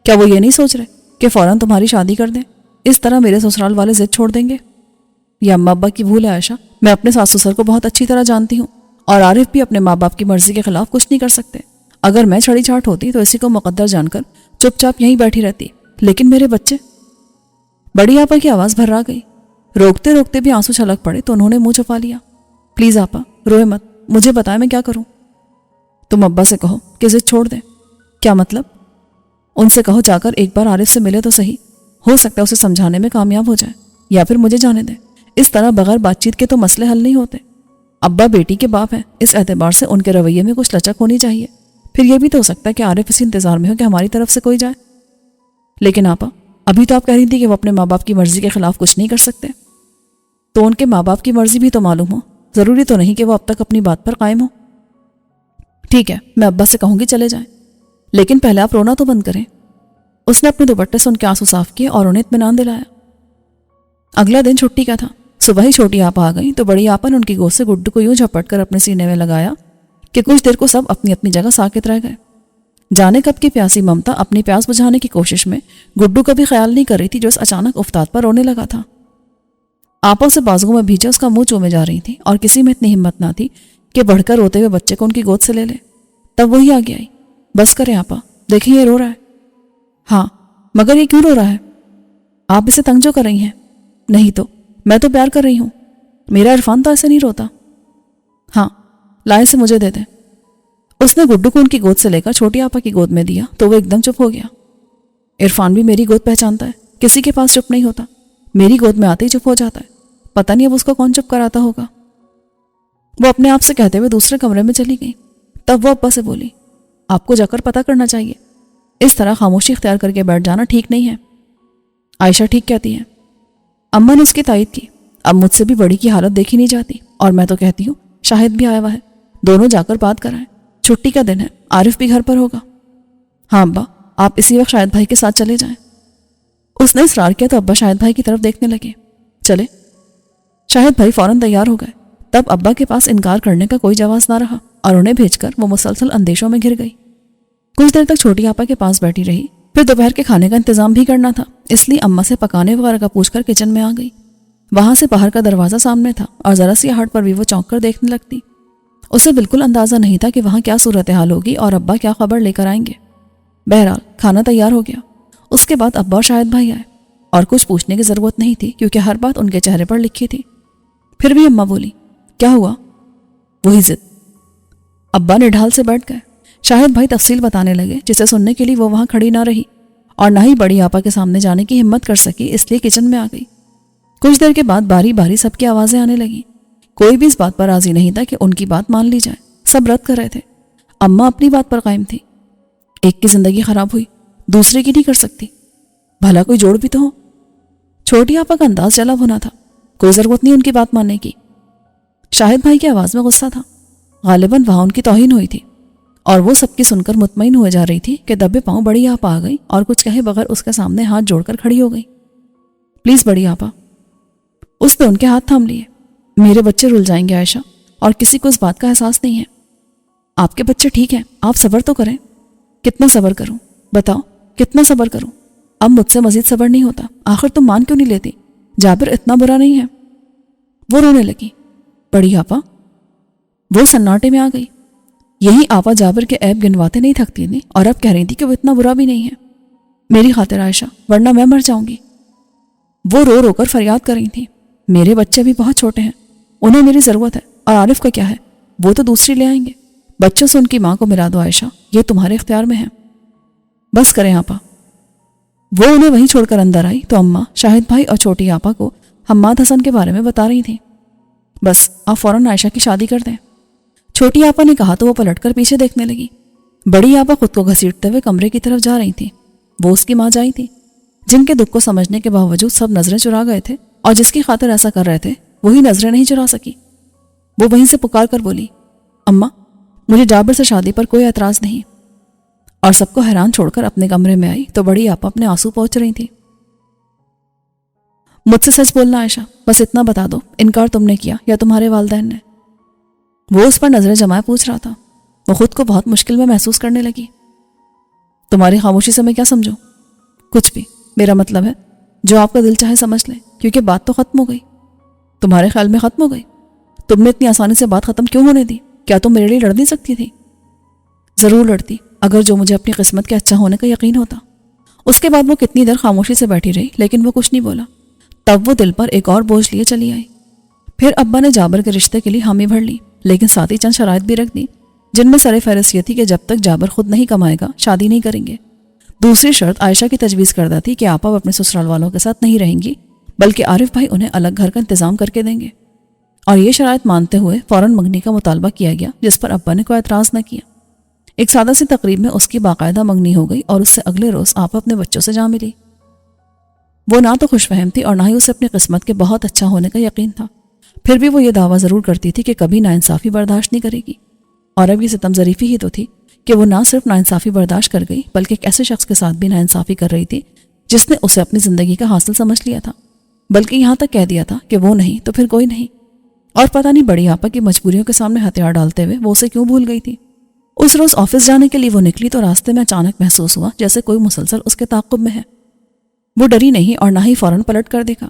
کیا وہ یہ نہیں سوچ رہے کہ فوراً تمہاری شادی کر دیں؟ اس طرح میرے سسرال والے ضد چھوڑ دیں گے؟ یہ اماں ابا کی بھول ہے عائشہ، میں اپنے ساس سسر کو بہت اچھی طرح جانتی ہوں، اور عارف بھی اپنے ماں باپ کی مرضی کے خلاف کچھ نہیں کر سکتے۔ اگر میں چھڑی چھاٹ ہوتی تو اسی کو مقدر جان کر چپ چاپ یہیں بیٹھی رہتی، لیکن میرے بچے… بڑی آپا کی آواز بھرا گئی۔ روکتے روکتے بھی آنسو چھلک پڑے تو انہوں نے منہ چھپا لیا۔ پلیز آپا روئے مت، مجھے بتائیں میں کیا کروں؟ تم ابا سے کہو کہ ضد چھوڑ دیں۔ کیا مطلب؟ ان سے کہو جا کر ایک بار عارف سے ملے تو صحیح، ہو سکتا ہے اسے سمجھانے میں کامیاب ہو جائے، یا پھر مجھے جانے دیں۔ اس طرح بغیر بات چیت کے تو مسئلے حل نہیں ہوتے۔ ابا بیٹی کے باپ ہیں، اس اعتبار سے ان کے رویے میں کچھ لچک ہونی چاہیے۔ پھر یہ بھی تو ہو سکتا ہے کہ عارف اسی انتظار میں ہو کہ ہماری طرف سے کوئی جائے۔ لیکن آپا ابھی تو آپ کہہ رہی تھی کہ وہ اپنے ماں باپ کی مرضی کے خلاف کچھ نہیں کر سکتے۔ تو ان کے ماں باپ کی مرضی بھی تو معلوم ہو، ضروری تو نہیں کہ وہ اب تک اپنی بات پر قائم ہو۔ ٹھیک ہے، میں ابا سے کہوں گی چلے جائیں، لیکن پہلے آپ رونا تو بند کریں۔ اس نے اپنے دوپٹے سے ان کے آنسو صاف کیے اور انہیں اطمینان دلایا۔ اگلا دن چھٹی کا تھا۔ صبح ہی چھوٹی آپا آ گئی تو بڑی آپا نے ان کی گود سے گڈو کو یوں جھپٹ کر اپنے سینے میں لگایا کہ کچھ دیر کو سب اپنی اپنی جگہ ساکت رہ گئے۔ جانے کب کی پیاسی ممتا اپنی پیاس بجھانے کی کوشش میں گڈو کا بھی خیال نہیں کر رہی تھی جو اس اچانک افتاد پر رونے لگا تھا۔ آپا اسے بازو میں بھیجے اس کا منہ چومے جا رہی تھی اور کسی میں اتنی ہمت نہ تھی کہ بڑھ کر روتے ہوئے بچے کو ان کی گود سے لے لے۔ تب وہی آگے آئی۔ بس کریں آپا، دیکھیں یہ رو رہا ہے۔ ہاں، مگر یہ کیوں رو رہا ہے؟ آپ اسے تنگ جو کر رہی ہیں؟ نہیں تو میں تو پیار کر رہی ہوں، میرا عرفان تو ایسے نہیں روتا۔ ہاں، لائے سے مجھے دے دیں۔ اس نے گڈو کو ان کی گود سے لے کر چھوٹی آپا کی گود میں دیا تو وہ ایک دم چپ ہو گیا۔ عرفان بھی میری گود پہچانتا ہے، کسی کے پاس چپ نہیں ہوتا، میری گود میں آتے ہی چپ ہو جاتا ہے، پتہ نہیں اب اس کو کون چپ کراتا ہوگا۔ وہ اپنے آپ سے کہتے ہوئے دوسرے کمرے میں چلی گئی۔ تب وہ ابا سے بولی، آپ کو جا کر پتہ کرنا چاہیے، اس طرح خاموشی اختیار کر کے بیٹھ جانا ٹھیک نہیں ہے۔ عائشہ ٹھیک کہتی ہے۔ اماں نے اس کی تائید کی۔ اب مجھ سے بھی بڑی کی حالت دیکھی نہیں جاتی، اور میں تو کہتی ہوں شاہد بھی آیا ہوا ہے، دونوں جا کر بات کرائیں، چھٹی کا دن ہے، عارف بھی گھر پر ہوگا۔ ہاں ابا، آپ اسی وقت شاہد بھائی کے ساتھ چلے جائیں۔ اس نے اصرار کیا تو ابا شاہد بھائی کی طرف دیکھنے لگے۔ چلے۔ شاہد بھائی فوراً تیار ہو گئے۔ تب ابا کے پاس انکار کرنے کا کوئی جواز نہ رہا اور انہیں بھیج کر وہ مسلسل اندیشوں میں گھر گئی۔ کچھ دیر تک چھوٹی آپا کے پاس بیٹھی رہی، پھر دوپہر کے کھانے کا انتظام بھی کرنا تھا، اس لیے اماں سے پکانے وغیرہ کا پوچھ کر کچن میں آ گئی۔ وہاں سے باہر کا دروازہ سامنے تھا اور ذرا سی ہٹ پر بھی وہ چونک کر دیکھنے لگتی۔ اسے بالکل اندازہ نہیں تھا کہ وہاں کیا صورتحال ہوگی اور ابا کیا خبر لے کر آئیں گے۔ بہرحال کھانا تیار ہو گیا۔ اس کے بعد ابا اور شاہد بھائی آئے، اور کچھ پوچھنے کی ضرورت نہیں تھی کیونکہ ہر بات ان کے چہرے پر لکھی تھی۔ پھر بھی اماں بولی، کیا ہوا؟ وہی ضد۔ ابا نے ڈھال سے بیٹھ گئے۔ شاہد بھائی تفصیل بتانے لگے جسے سننے کے لیے وہ وہاں کھڑی نہ رہی اور نہ ہی بڑی آپا کے سامنے جانے کی ہمت کر سکی، اس لیے کچن میں آ گئی۔ کچھ دیر کے بعد باری باری سب کی آوازیں آنے لگیں۔ کوئی بھی اس بات پر راضی نہیں تھا کہ ان کی بات مان لی جائے، سب رد کر رہے تھے۔ اماں اپنی بات پر قائم تھی۔ ایک کی زندگی خراب ہوئی، دوسرے کی نہیں کر سکتی، بھلا کوئی جوڑ بھی تو ہو۔ چھوٹی آپا کا انداز جلا بھنا تھا، کوئی ضرورت نہیں ان کی بات ماننے کی۔ شاہد بھائی کی آواز میں غصہ تھا، غالباً وہاں ان کی توہین ہوئی تھی، اور وہ سب کی سن کر مطمئن ہوئے جا رہی تھی کہ دبے پاؤں بڑی آپا آ گئی اور کچھ کہے بغیر اس کے سامنے ہاتھ جوڑ کر کھڑی ہو گئی۔ پلیز بڑی آپا۔ اس نے ان کے ہاتھ تھام لیے۔ میرے بچے رل جائیں گے عائشہ، اور کسی کو اس بات کا احساس نہیں ہے۔ آپ کے بچے ٹھیک ہیں، آپ صبر تو کریں۔ کتنا صبر کروں؟ بتاؤ کتنا صبر کروں؟ اب مجھ سے مزید صبر نہیں ہوتا، آخر تم مان کیوں نہیں لیتی؟ جابر اتنا برا نہیں ہے۔ وہ رونے لگی۔ بڑی آپا؟ وہ سناٹے میں آ گئی۔ یہی آپا جابر کے عیب گنواتے نہیں تھکتی تھی، اور اب کہہ رہی تھی کہ وہ اتنا برا بھی نہیں ہے۔ میری خاطر عائشہ، ورنہ میں مر جاؤں گی۔ وہ رو رو کر فریاد کر رہی تھی۔ میرے بچے بھی بہت چھوٹے ہیں، انہیں میری ضرورت ہے، اور عارف کا کیا ہے، وہ تو دوسری لے آئیں گے۔ بچوں سے ان کی ماں کو ملا دو عائشہ، یہ تمہارے اختیار میں ہے۔ بس کریں آپا۔ وہ انہیں وہیں چھوڑ کر اندر آئی تو اماں شاہد بھائی اور چھوٹی آپا کو حماد حسن کے بارے میں بتا رہی تھی۔ بس آپ فوراً عائشہ کی شادی کر دیں۔ چھوٹی آپا نے کہا تو وہ پلٹ کر پیچھے دیکھنے لگی۔ بڑی آپا خود کو گھسیٹتے ہوئے کمرے کی طرف جا رہی تھی۔ وہ اس کی ماں جائی تھی، جن کے دکھ کو سمجھنے کے باوجود سب نظریں چرا گئے تھے، اور جس کی خاطر ایسا کر رہے تھے وہی نظریں نہیں چرا سکی۔ وہ وہیں سے پکار کر بولی، اماں مجھے جابر سے شادی پر کوئی اعتراض نہیں۔ اور سب کو حیران چھوڑ کر اپنے کمرے میں آئی تو بڑی آپا اپنے آنسو پہنچ رہی تھی۔ مجھ سے سچ بولنا عائشہ، بس اتنا بتا دو، انکار تم نے کیا یا تمہارے والدین نے؟ وہ اس پر نظریں جمائے پوچھ رہا تھا۔ وہ خود کو بہت مشکل میں محسوس کرنے لگی۔ تمہاری خاموشی سے میں کیا سمجھوں؟ کچھ بھی، میرا مطلب ہے جو آپ کا دل چاہے سمجھ لیں، کیونکہ بات تو ختم ہو گئی۔ تمہارے خیال میں ختم ہو گئی؟ تم نے اتنی آسانی سے بات ختم کیوں ہونے دی؟ کیا تم میرے لیے لڑ نہیں سکتی تھی؟ ضرور لڑتی، اگر جو مجھے اپنی قسمت کے اچھا ہونے کا یقین ہوتا۔ اس کے بعد وہ کتنی دیر خاموشی سے بیٹھی رہی، لیکن وہ کچھ نہیں بولا۔ تب وہ دل پر ایک اور بوجھ لیے چلی آئی۔ پھر ابا نے جابر کے رشتے کے لیے حامی بھر لی، لیکن ساتھ ہی چند شرائط بھی رکھ دی، جن میں سر فہرست یہ تھی کہ جب تک جابر خود نہیں کمائے گا شادی نہیں کریں گے۔ دوسری شرط عائشہ کی تجویز کردہ تھی کہ آپا اپنے سسرال والوں کے ساتھ نہیں رہیں گی، بلکہ عارف بھائی انہیں الگ گھر کا انتظام کر کے دیں گے۔ اور یہ شرائط مانتے ہوئے فوراً منگنی کا مطالبہ کیا گیا، جس پر ابا نے کوئی اعتراض نہ کیا۔ ایک سادہ سی تقریب میں اس کی باقاعدہ منگنی ہو گئی، اور اس سے اگلے روز آپا اپنے بچوں سے جا ملی۔ وہ نہ تو خوش فہم تھی اور نہ ہی اسے اپنی قسمت کے بہت اچھا ہونے کا یقین تھا۔ پھر بھی وہ یہ دعویٰ ضرور کرتی تھی کہ کبھی ناانصافی برداشت نہیں کرے گی۔ اور اب یہ ستم ظریفی ہی تو تھی کہ وہ نہ صرف ناانصافی برداشت کر گئی، بلکہ ایک ایسے شخص کے ساتھ بھی ناانصافی کر رہی تھی جس نے اسے اپنی زندگی کا حاصل سمجھ لیا تھا، بلکہ یہاں تک کہہ دیا تھا کہ وہ نہیں تو پھر کوئی نہیں۔ اور پتہ نہیں بڑی آپا کی مجبوریوں کے سامنے ہتھیار ڈالتے ہوئے وہ اسے کیوں بھول گئی تھی۔ اس روز آفس جانے کے لیے وہ نکلی تو راستے میں اچانک محسوس ہوا جیسے کوئی مسلسل اس کے تعاقب میں ہے۔ وہ ڈری نہیں اور نہ ہی فوراً پلٹ کر دیکھا۔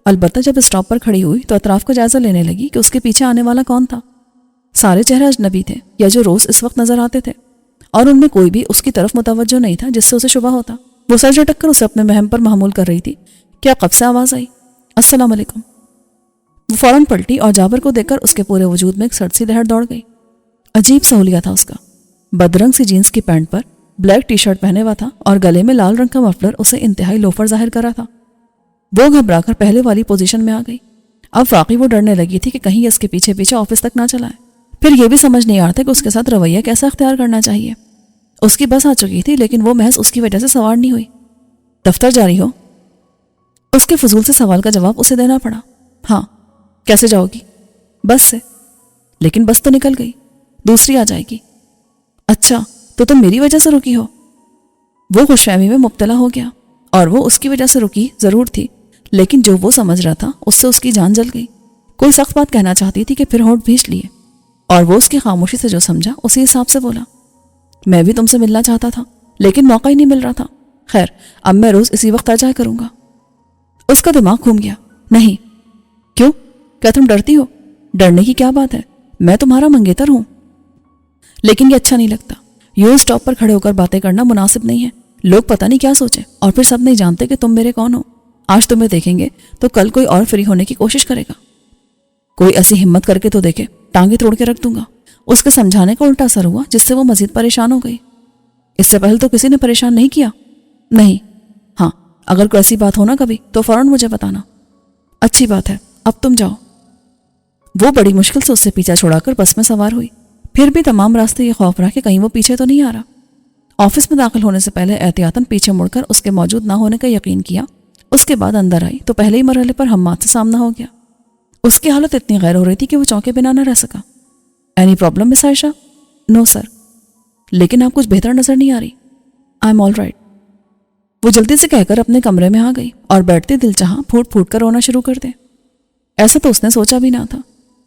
البتہ جب اسٹاپ پر کھڑی ہوئی تو اطراف کا جائزہ لینے لگی کہ اس کے پیچھے آنے والا کون تھا۔ سارے چہرے اجنبی تھے، یا جو روز اس وقت نظر آتے تھے، اور ان میں کوئی بھی اس کی طرف متوجہ نہیں تھا جس سے اسے شبہ ہوتا۔ وہ سر جھٹک کر اسے اپنے مہم پر محمول کر رہی تھی۔ کیا قب سے آواز آئی؟ السلام علیکم۔ وہ فوراً پلٹی اور جابر کو دیکھ کر اس کے پورے وجود میں ایک سرد سی لہر دوڑ گئی۔ عجیب سہولیا تھا اس کا۔ بدرنگ سی جینس کی پینٹ پر بلیک ٹی شرٹ پہنے ہوا تھا، اور گلے میں لال رنگ کا مفلر اسے انتہائی لوفر ظاہر کر رہا تھا۔ وہ گھبرا کر پہلے والی پوزیشن میں آ گئی۔ اب واقعی وہ ڈرنے لگی تھی کہ کہیں اس کے پیچھے پیچھے آفس تک نہ چلائے۔ پھر یہ بھی سمجھ نہیں آتا کہ اس کے ساتھ رویہ کیسا اختیار کرنا چاہیے۔ اس کی بس آ چکی تھی، لیکن وہ محض اس کی وجہ سے سوار نہیں ہوئی۔ دفتر جا رہی ہو؟ اس کے فضول سے سوال کا جواب اسے دینا پڑا۔ ہاں۔ کیسے جاؤ گی؟ بس سے۔ لیکن بس تو نکل گئی، دوسری آ جائے گی۔ اچھا، تو تم میری وجہ سے رکی ہو؟ وہ خوش فہمی میں مبتلا ہو گیا، اور وہ اس کی وجہ سے رکی ضرور تھی، لیکن جو وہ سمجھ رہا تھا اس سے اس کی جان جل گئی۔ کوئی سخت بات کہنا چاہتی تھی کہ پھر ہونٹ بھینچ لیے، اور وہ اس کی خاموشی سے جو سمجھا اسی حساب سے بولا، میں بھی تم سے ملنا چاہتا تھا لیکن موقع ہی نہیں مل رہا تھا۔ خیر، اب میں روز اسی وقت آ جایا کروں گا۔ اس کا دماغ گھوم گیا۔ نہیں۔ کیوں؟ کیا تم ڈرتی ہو؟ ڈرنے کی کیا بات ہے، میں تمہارا منگیتر ہوں۔ لیکن یہ اچھا نہیں لگتا، یوں اسٹاپ پر کھڑے ہو کر باتیں کرنا مناسب نہیں ہے۔ لوگ پتہ نہیں کیا سوچیں، اور پھر سب نہیں جانتے کہ تم میرے کون ہو۔ آج تمہیں دیکھیں گے تو کل کوئی اور فری ہونے کی کوشش کرے گا۔ کوئی ایسی ہمت کر کے تو دیکھے، ٹانگیں توڑ کے رکھ دوں گا۔ اس کے سمجھانے کا الٹا اثر ہوا، جس سے وہ مزید پریشان ہو گئی۔ اس سے پہلے تو کسی نے پریشان نہیں کیا؟ نہیں۔ ہاں، اگر کوئی ایسی بات ہونا کبھی تو فوراً مجھے بتانا۔ اچھی بات ہے، اب تم جاؤ۔ وہ بڑی مشکل سے اس سے پیچھا چھوڑا کر بس میں سوار ہوئی۔ پھر بھی تمام راستے یہ خوف رہا کہ کہیں وہ پیچھے تو نہیں آ رہا۔ آفس میں داخل ہونے سے پہلے احتیاطاً پیچھے مڑ کر اس کے موجود نہ ہونے کا یقین کیا۔ اس کے بعد اندر آئی تو پہلے ہی مرحلے پر حماد سے سامنا ہو گیا۔ اس کی حالت اتنی غیر ہو رہی تھی کہ وہ چونکے بنا نہ رہ سکا۔ اینی پرابلم مس عائشہ؟ نو سر۔ لیکن آپ کچھ بہتر نظر نہیں آ رہی۔ I am all right. وہ جلدی سے کہہ کر اپنے کمرے میں آ گئی اور بیٹھتے دل چاہا پھوٹ پھوٹ کر رونا شروع کر دے۔ ایسا تو اس نے سوچا بھی نہ تھا۔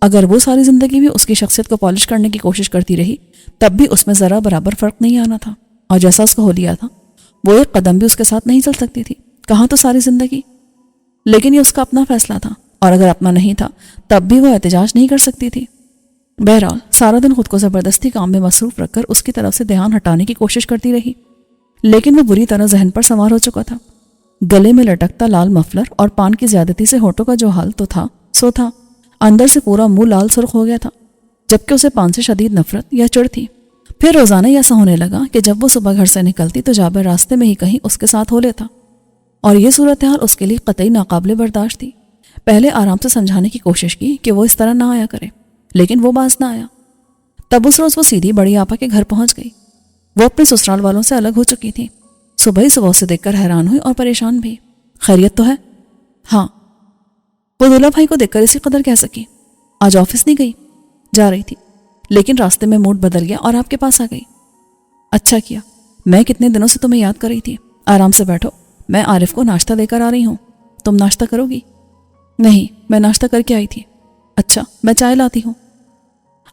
اگر وہ ساری زندگی بھی اس کی شخصیت کو پالش کرنے کی کوشش کرتی رہی تب بھی اس میں ذرا برابر فرق نہیں آنا تھا، اور جیسا اس کا حلیہ تھا وہ ایک قدم بھی اس کے ساتھ نہیں چل سکتی تھی، کہاں تو ساری زندگی۔ لیکن یہ اس کا اپنا فیصلہ تھا، اور اگر اپنا نہیں تھا تب بھی وہ احتجاج نہیں کر سکتی تھی۔ بہرحال سارا دن خود کو زبردستی کام میں مصروف رکھ کر اس کی طرف سے دھیان ہٹانے کی کوشش کرتی رہی، لیکن وہ بری طرح ذہن پر سوار ہو چکا تھا۔ گلے میں لٹکتا لال مفلر اور پان کی زیادتی سے ہونٹوں کا جو حال تو تھا سو تھا، اندر سے پورا منہ لال سرخ ہو گیا تھا، جبکہ اسے پان سے شدید نفرت یا چڑ تھی۔ پھر روزانہ ایسا ہونے لگا کہ جب وہ صبح گھر سے نکلتی تو جابر راستے میں ہی کہیں اس کے ساتھ ہو لیتا، اور یہ صورتحال اس کے لیے قطعی ناقابل برداشت تھی۔ پہلے آرام سے سمجھانے کی کوشش کی کہ وہ اس طرح نہ آیا کرے، لیکن وہ باز نہ آیا۔ تب اس روز وہ سیدھی بڑی آپا کے گھر پہنچ گئی۔ وہ اپنے سسرال والوں سے الگ ہو چکی تھی۔ صبح ہی صبح اسے دیکھ کر حیران ہوئی اور پریشان بھی۔ خیریت تو ہے؟ ہاں۔ وہ دولہا بھائی کو دیکھ کر اسی قدر کہہ سکی۔ آج آفس نہیں گئی؟ جا رہی تھی، لیکن راستے میں موڈ بدل گیا اور آپ کے پاس آ گئی۔ اچھا کیا، میں کتنے دنوں سے تمہیں یاد کر رہی تھی۔ آرام سے بیٹھو، میں عارف کو ناشتہ دے کر آ رہی ہوں۔ تم ناشتہ کرو گی؟ نہیں، میں ناشتہ کر کے آئی تھی۔ اچھا، میں چائے لاتی ہوں۔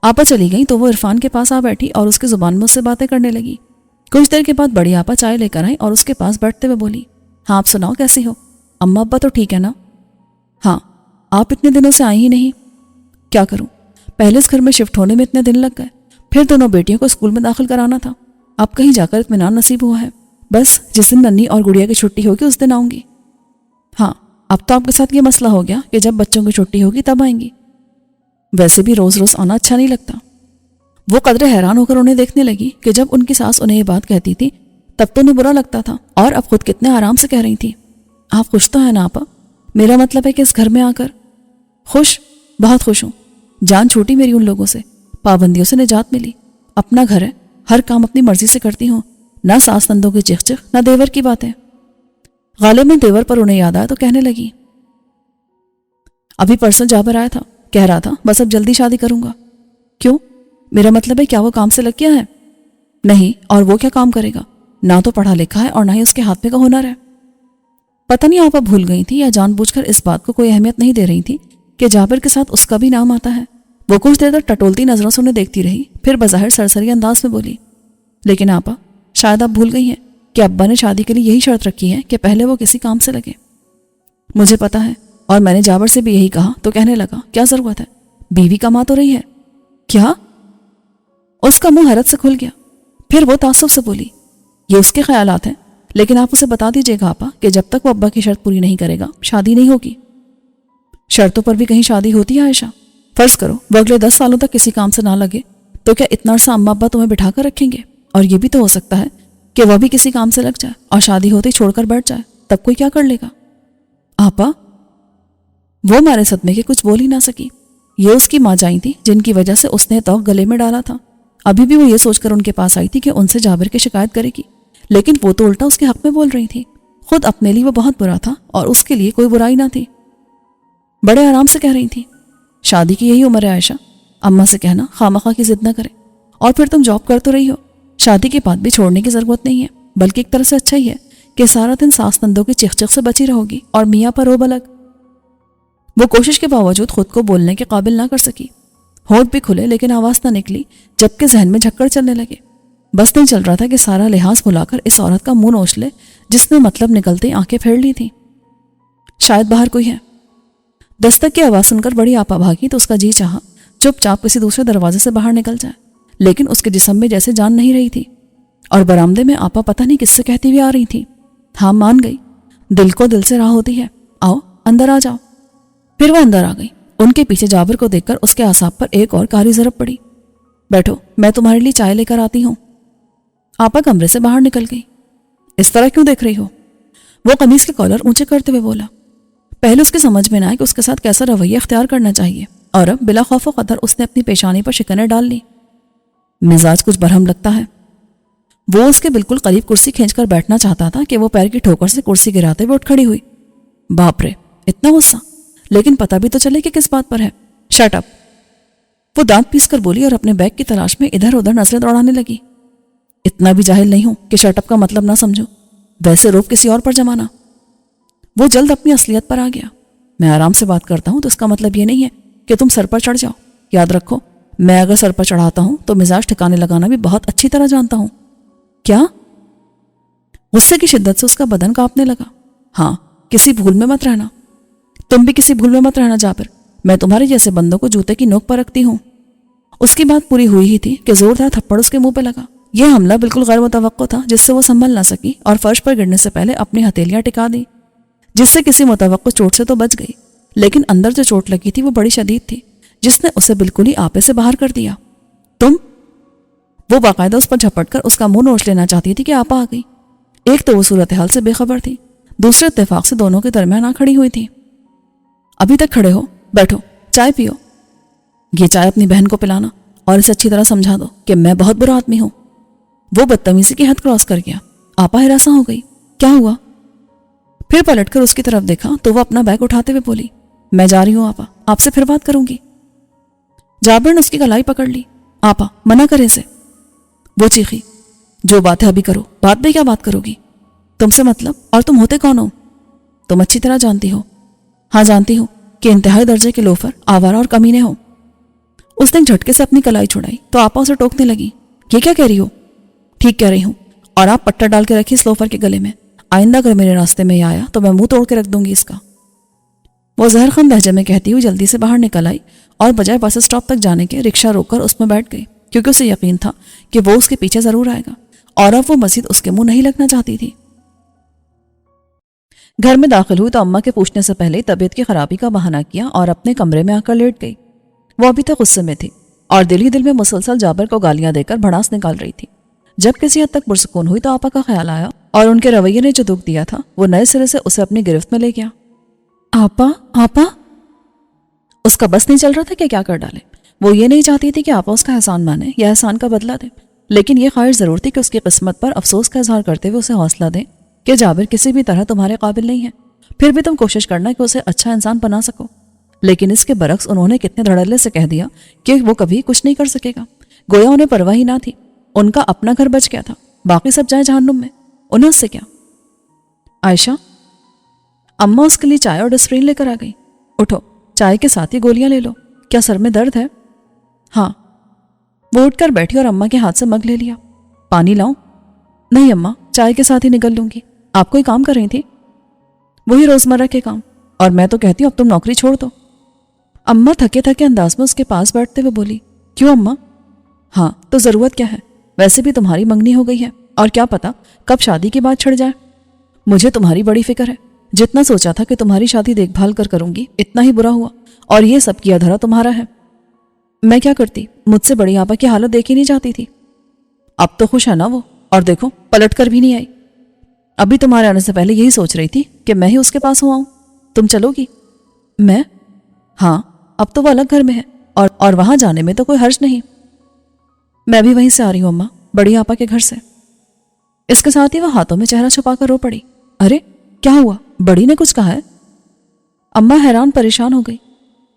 آپا چلی گئی تو وہ عرفان کے پاس آ بیٹھی اور اس کی زبان میں اس سے باتیں کرنے لگی۔ کچھ دیر کے بعد بڑی آپا چائے لے کر آئی اور اس کے پاس بیٹھتے ہوئے بولی، ہاں آپ سناؤ کیسی ہو؟ اماں ابا تو ٹھیک ہے نا؟ ہاں۔ آپ اتنے دنوں سے آئی ہی نہیں؟ کیا کروں، پہلے اس گھر میں شفٹ ہونے میں اتنے دن لگ گئے، پھر دونوں بیٹیوں کو اسکول میں داخل کرانا تھا، اب کہیں جا کر اطمینان نصیب ہوا ہے۔ بس جس دن ننھی اور گڑیا کی چھٹی ہوگی اس دن آؤں گی۔ ہاں، اب تو آپ کے ساتھ یہ مسئلہ ہو گیا کہ جب بچوں کی چھٹی ہوگی تب آئیں گی۔ ویسے بھی روز روز آنا اچھا نہیں لگتا۔ وہ قدرے حیران ہو کر انہیں دیکھنے لگی کہ جب ان کی ساس انہیں یہ بات کہتی تھی تب تو انہیں برا لگتا تھا، اور اب خود کتنے آرام سے کہہ رہی تھی۔ آپ خوش تو ہیں نا آپا؟ میرا مطلب ہے کہ اس گھر میں آ کر۔ خوش؟ بہت خوش ہوں۔ جان چھوٹی میری ان لوگوں سے، پابندیوں سے نجات ملی۔ اپنا گھر ہے، ہر کام اپنی مرضی سے کرتی ہوں، نہ ساس نندوں کی چخ چخ، نہ دیور کی باتیں۔ غالب میں دیور پر انہیں یاد آیا تو کہنے لگی، ابھی پرسوں جابر آیا تھا، کہہ رہا تھا بس اب جلدی شادی کروں گا۔ کیوں؟ میرا مطلب ہے کیا وہ کام سے لگ گیا ہے؟ نہیں، اور وہ کیا کام کرے گا؟ نہ تو پڑھا لکھا ہے اور نہ ہی اس کے ہاتھ میں کا ہنر ہے۔ پتہ نہیں آپا بھول گئی تھی یا جان بوجھ کر اس بات کو کوئی اہمیت نہیں دے رہی تھی کہ جابر کے ساتھ اس کا بھی نام آتا ہے۔ وہ کچھ دیر تک ٹٹولتی نظروں سے انہیں دیکھتی رہی، پھر بظاہر سرسری انداز میں بولی، لیکن آپا شاید آپ بھول گئی ہیں کہ ابا نے شادی کے لیے یہی شرط رکھی ہے کہ پہلے وہ کسی کام سے لگے۔ مجھے پتا ہے، اور میں نے جابر سے بھی یہی کہا تو کہنے لگا کیا ضرورت ہے، بیوی کما تو رہی ہے۔ کیا؟ اس کا منہ حیرت سے کھل گیا۔ پھر وہ تعصب سے بولی، یہ اس کے خیالات ہیں، لیکن آپ اسے بتا دیجیے گا آپا کہ جب تک وہ ابا کی شرط پوری نہیں کرے گا شادی نہیں ہوگی۔ شرطوں پر بھی کہیں شادی ہوتی ہے عائشہ؟ فرض کرو وہ اگلے 10 سالوں تک کسی کام سے نہ لگے تو کیا اتنا عرصہ اماں ابا تمہیں بٹھا کر رکھیں گے؟ اور یہ بھی تو ہو سکتا ہے کہ وہ بھی کسی کام سے لگ جائے اور شادی ہوتے ہی چھوڑ کر بیٹھ جائے، تب کوئی کیا کر لے گا؟ آپا وہ مارے صدمے کے کچھ بول ہی نہ سکی۔ یہ اس کی ماں جائیں تھی جن کی وجہ سے اس نے توق گلے میں ڈالا تھا۔ ابھی بھی وہ یہ سوچ کر ان کے پاس آئی تھی کہ ان سے جابر کی شکایت کرے گی، لیکن وہ تو الٹا اس کے حق میں بول رہی تھی۔ خود اپنے لیے وہ بہت برا تھا اور اس کے لیے کوئی برائی نہ تھی۔ بڑے آرام سے کہہ رہی تھی، شادی کی یہی عمر ہے عائشہ، اماں سے کہنا خامخواہ کی ضد نہ کرے، اور پھر تم جاب کر تو رہی ہو، شادی کے بعد بھی چھوڑنے کی ضرورت نہیں ہے، بلکہ ایک طرح سے اچھا ہی ہے کہ سارا دن ساس نندوں کی چخ چخ سے بچی رہو گی اور میاں پر روب الگ۔ وہ کوشش کے باوجود خود کو بولنے کے قابل نہ کر سکی، ہونٹ بھی کھلے لیکن آواز نہ نکلی، جبکہ ذہن میں جھکڑ چلنے لگے۔ بس نہیں چل رہا تھا کہ سارا لحاظ بھلا کر اس عورت کا منہ نوچ لے جس نے مطلب نکلتے آنکھیں پھیڑ لی تھیں۔ شاید باہر کوئی ہے۔ دستک کی آواز سن کر بڑی آپا بھاگی تو اس کا جی چاہا چپ چاپ کسی دوسرے دروازے سے باہر نکل جائے، لیکن اس کے جسم میں جیسے جان نہیں رہی تھی، اور برآمدے میں آپا پتہ نہیں کس سے کہتی ہوئی آ رہی تھی، ہاں مان گئی، دل کو دل سے راہ ہوتی ہے، آؤ اندر آ جاؤ۔ پھر وہ اندر آ گئی۔ ان کے پیچھے جابر کو دیکھ کر اس کے اعصاب پر ایک اور کاری ضرب پڑی۔ بیٹھو، میں تمہارے لیے چائے لے کر آتی ہوں۔ آپا کمرے سے باہر نکل گئی۔ اس طرح کیوں دیکھ رہی ہو؟ وہ قمیص کے کالر اونچے کرتے ہوئے بولا۔ پہلے اس کے سمجھ میں نہ آیا کہ اس کے ساتھ کیسا رویہ اختیار کرنا چاہیے، اور اب بلا خوف و خطر اس نے اپنی پیشانی پر شکنیں ڈال لی۔ مزاج کچھ برہم لگتا ہے۔ وہ اس کے بالکل قریب کرسی کھینچ کر بیٹھنا چاہتا تھا کہ وہ پیر کی ٹھوکر سے کرسی گراتے ہوئے اٹھ کھڑی ہوئی۔ باپ رے، اتنا غصہ! لیکن پتہ بھی تو چلے کہ کس بات پر ہے۔ Shut up! وہ دانت پیس کر بولی اور اپنے بیگ کی تلاش میں ادھر ادھر نظریں دوڑانے لگی۔ اتنا بھی جاہل نہیں ہوں کہ شٹ اپ کا مطلب نہ سمجھو، ویسے روب کسی اور پر جمانا۔ وہ جلد اپنی اصلیت پر آ گیا۔ میں آرام سے بات کرتا ہوں تو اس کا مطلب یہ نہیں ہے کہ تم سر پر چڑھ جاؤ. یاد رکھو میں اگر سر پر چڑھاتا ہوں تو مزاج ٹھکانے لگانا بھی بہت اچھی طرح جانتا ہوں. کیا؟ غصے کی شدت سے اس کا بدن کانپنے لگا. ہاں کسی بھول میں مت رہنا. تم بھی کسی بھول میں مت رہنا جابر. میں تمہارے جیسے بندوں کو جوتے کی نوک پر رکھتی ہوں. اس کی بات پوری ہوئی ہی تھی کہ زوردار تھپڑ اس کے منہ پہ لگا. یہ حملہ بالکل غیر متوقع تھا جس سے وہ سنبھل نہ سکی اور فرش پر گرنے سے پہلے اپنی ہتھیلیاں ٹکا دی، جس سے کسی متوقع چوٹ سے تو بچ گئی، لیکن اندر جو چوٹ لگی تھی وہ بڑی شدید تھی جس نے اسے بالکل ہی آپے سے باہر کر دیا. تم؟ وہ باقاعدہ اس پر جھپٹ کر اس کا منہ نوچ لینا چاہتی تھی کہ آپا آ گئی. ایک تو وہ صورتحال سے بے خبر تھی، دوسرے اتفاق سے دونوں کے درمیان آ کھڑی ہوئی تھی. ابھی تک کھڑے ہو؟ بیٹھو چائے پیو. یہ چائے اپنی بہن کو پلانا اور اسے اچھی طرح سمجھا دو کہ میں بہت برا آدمی ہوں. وہ بدتمیزی کی حد کراس کر گیا. آپا ہراساں ہو گئی. کیا ہوا؟ پھر پلٹ کر اس کی طرف دیکھا تو وہ اپنا بیگ اٹھاتے ہوئے بولی، میں جا رہی ہوں آپا، آپ سے پھر بات کروں گی. جابر نے اس کی کلائی پکڑ لی. آپا منع کرے اسے. وہ چیخی، جو بات ہے ابھی کرو، بات بھی کیا بات کرو گی؟ تم سے مطلب؟ اور تم ہوتے کون ہو؟ تم اچھی طرح جانتی ہو. ہاں جانتی ہوں کہ انتہائی درجے کے لوفر، آوارہ اور کمینے ہو. اس نے جھٹکے سے اپنی کلائی چھڑائی تو آپا اسے ٹوکنے لگی. یہ کیا کہہ رہی ہو؟ ٹھیک کہہ رہی ہوں، اور آپ پٹا ڈال کے رکھی اس لوفر کے گلے میں. آئندہ اگر میرے راستے میں آیا تو میں منہ توڑ کے رکھ دوں گی اس کا. وہ زہر خند لہجے میں کہتی ہوئی جلدی سے باہر نکل آئی اور بجائے بس اسٹاپ تک جانے کے رکشہ روک کر اس میں بیٹھ گئی، کیونکہ اسے یقین تھا کہ وہ اس کے پیچھے ضرور آئے گا اور اب وہ مزید اس کے منہ نہیں لگنا چاہتی تھی. گھر میں داخل ہوئی تو اماں کے پوچھنے سے پہلے طبیعت کی خرابی کا بہانہ کیا اور اپنے کمرے میں آ کر لیٹ گئی. وہ ابھی تک غصے میں تھی اور دل ہی دل میں مسلسل جابر کو گالیاں دے کر بھڑاس نکال رہی تھی. جب کسی حد تک پرسکون ہوئی تو آپا کا خیال آیا اور ان کے رویے نے جو دکھ دیا تھا وہ نئے سرے سے اسے اپنی گرفت میں لے گیا. آپا آپا. اس کا بس نہیں چل رہا تھا کہ کیا کر ڈالے. وہ یہ نہیں چاہتی تھی کہ آپا اس کا احسان مانے یا احسان کا بدلہ دے، لیکن یہ خواہش ضرور تھی کہ اس کی قسمت پر افسوس کا اظہار کرتے ہوئے اسے حوصلہ دے کہ جابر کسی بھی طرح تمہارے قابل نہیں ہے، پھر بھی تم کوشش کرنا کہ اسے اچھا انسان بنا سکو. لیکن اس کے برعکس انہوں نے کتنے دھڑلے سے کہہ دیا کہ وہ کبھی کچھ نہیں کر سکے گا. گویا انہیں پرواہ ہی نہ تھی. ان کا اپنا گھر بچ گیا تھا، باقی سب جائے جہنم میں. انہیں اس سے کیا؟ عائشہ. اماں اس کے لیے چائے اور ڈسپرین لے کر آ گئی. اٹھو، چائے کے ساتھ ہی گولیاں لے لو. کیا سر میں درد ہے؟ ہاں. وہ اٹھ کر بیٹھی اور اماں کے ہاتھ سے مگ لے لیا. پانی لاؤں؟ نہیں اماں، چائے کے ساتھ ہی نکل لوں گی. آپ کوئی کام کر رہی تھی؟ وہی روزمرہ کے کام. اور میں تو کہتی ہوں اب تم نوکری چھوڑ دو. اماں تھکے تھکے انداز میں اس کے پاس بیٹھتے ہوئے بولی. کیوں اماں؟ ہاں تو ضرورت کیا ہے؟ ویسے بھی تمہاری منگنی ہو گئی ہے اور کیا پتا کب شادی کی بات چھڑ جائے. مجھے تمہاری بڑی فکر ہے. جتنا سوچا تھا کہ تمہاری شادی دیکھ بھال کر کروں گی اتنا ہی برا ہوا، اور یہ سب کیا دھرا تمہارا ہے. میں کیا کرتی؟ مجھ سے بڑی آپا کی حالت دیکھ ہی نہیں جاتی تھی. اب تو خوش ہے نا وہ، اور دیکھو پلٹ کر بھی نہیں آئی. ابھی تمہارے آنے سے پہلے یہی سوچ رہی تھی کہ میں ہی اس کے پاس ہوں آؤں. تم چلو گی؟ میں؟ ہاں، اب تو وہ الگ گھر میں ہے اور وہاں جانے میں تو کوئی حرج نہیں. میں بھی وہیں سے آ رہی ہوں اماں، بڑی آپا کے گھر سے. اس کے ساتھ ہی وہ ہاتھوں میں چہرہ چھپا کر رو پڑی. ارے کیا ہوا؟ بڑی نے کچھ کہا ہے؟ اماں حیران پریشان ہو گئی.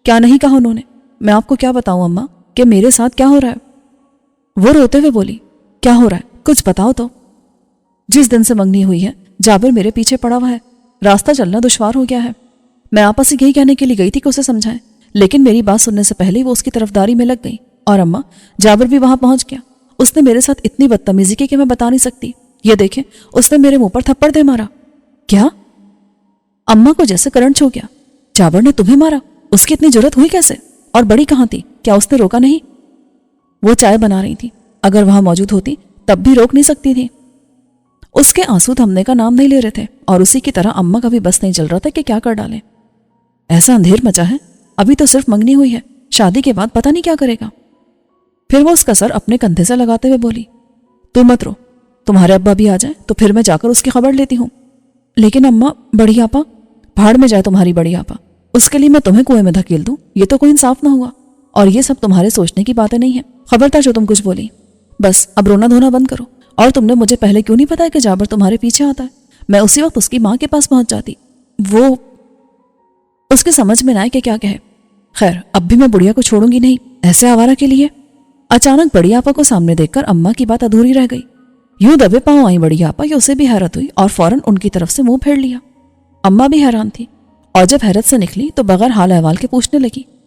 کیا نہیں کہا انہوں نے؟ میں آپ کو کیا بتاؤں اماں کہ میرے ساتھ کیا ہو رہا ہے؟ وہ روتے ہوئے بولی. کیا ہو رہا ہے؟ کچھ بتاؤ تو. جس دن سے منگنی ہوئی ہے جابر میرے پیچھے پڑا ہوا ہے، راستہ چلنا دشوار ہو گیا ہے. میں آپا سے یہی کہنے کے لیے گئی تھی کہ اسے سمجھائیں، لیکن میری بات سننے سے پہلے وہ اس کی طرفداری میں لگ گئی. اور اماں جابر بھی وہاں پہنچ گیا. اس نے میرے ساتھ اتنی بدتمیزی کی کہ میں بتا نہیں سکتی. یہ دیکھیں اس نے میرے منہ پر تھپڑ دے مارا. کیا؟ اماں کو جیسے کرنٹ چھو گیا. جابر نے تمہیں مارا؟ اس کی اتنی جرت ہوئی کیسے؟ اور بڑی کہاں تھی؟ کیا اس نے روکا نہیں؟ وہ چائے بنا رہی تھی، اگر وہاں موجود ہوتی تب بھی روک نہیں سکتی تھی. اس کے آنسو تھمنے کا نام نہیں لے رہے تھے اور اسی کی طرح اماں کا بھی بس نہیں چل رہا تھا کہ کیا کر ڈالیں. ایسا اندھیر مچا ہے، ابھی تو صرف منگنی ہوئی ہے، شادی کے بعد پتہ نہیں کیا کرے گا. پھر وہ اس کا سر اپنے کندھے سے لگاتے ہوئے بولی. تو مت رو، تمہارے ابا بھی آ جائیں تو پھر میں جا کر اس کی خبر لیتی ہوں. لیکن اماں بڑی آپا. بھاڑ میں جائے تمہاری بڑی آپا، اس کے لیے میں تمہیں کنویں میں دھکیل دوں؟ یہ تو کوئی انصاف نہ ہوا. اور یہ سب تمہارے سوچنے کی باتیں نہیں ہیں. خبردار جو تم کچھ بولی. بس اب رونا دھونا بند کرو. اور تم نے مجھے پہلے کیوں نہیں بتایا کہ جابر تمہارے پیچھے آتا ہے؟ میں اسی وقت اس کی ماں کے پاس پہنچ جاتی. وہ اس کے سمجھ میں نہ آئے کہ کیا کہے. خیر اب بھی میں بڑھیا کو چھوڑوں گی نہیں ایسے آوارہ کے لیے. اچانک بڑی آپا کو سامنے دیکھ کر اماں کی بات ادھوری رہ گئی. یوں دبے پاؤں آئی بڑی آپا کہ اسے بھی حیرت ہوئی اور فوراً ان کی طرف سے منہ پھیر لیا. اماں بھی حیران تھی اور جب حیرت سے نکلی تو بغیر حال احوال کے پوچھنے لگی.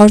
اور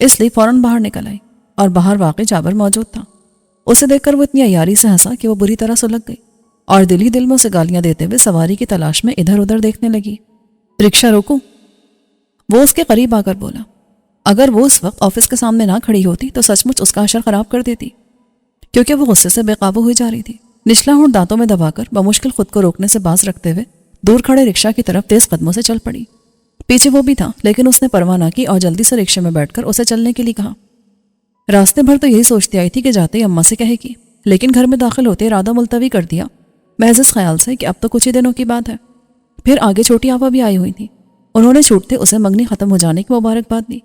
اس لیے فوراً باہر نکل آئی اور باہر واقع جابر موجود تھا۔ اسے دیکھ کر وہ اتنی عیاری سے ہنسا کہ وہ بری طرح سلگ گئی اور دل ہی دل میں اسے گالیاں دیتے ہوئے سواری کی تلاش میں ادھر ادھر دیکھنے لگی۔ رکشہ روکوں؟ وہ اس کے قریب آ کر بولا۔ اگر وہ اس وقت آفس کے سامنے نہ کھڑی ہوتی تو سچ مچ اس کا عشر خراب کر دیتی، کیونکہ وہ غصے سے بے قابو ہوئی جا رہی تھی۔ نچلا ہونٹ دانتوں میں دبا کر بمشکل خود کو روکنے سے باز رکھتے ہوئے دور کھڑے رکشہ کی طرف تیز قدموں سے چل پڑی۔ پیچھے وہ بھی تھا، لیکن اس نے پرواہ نہ کی اور جلدی سے رکشے میں بیٹھ کر اسے چلنے کے لیے کہا۔ راستے بھر تو یہی سوچتی آئی تھی کہ جاتے ہی اماں سے کہے گی، لیکن گھر میں داخل ہوتے ارادہ ملتوی کر دیا، محض اس خیال سے کہ اب تو کچھ ہی دنوں کی بات ہے۔ پھر آگے چھوٹی آپا بھی آئی ہوئی تھی۔ انہوں نے چھوٹتے اسے منگنی ختم ہو جانے کی مبارکباد دی۔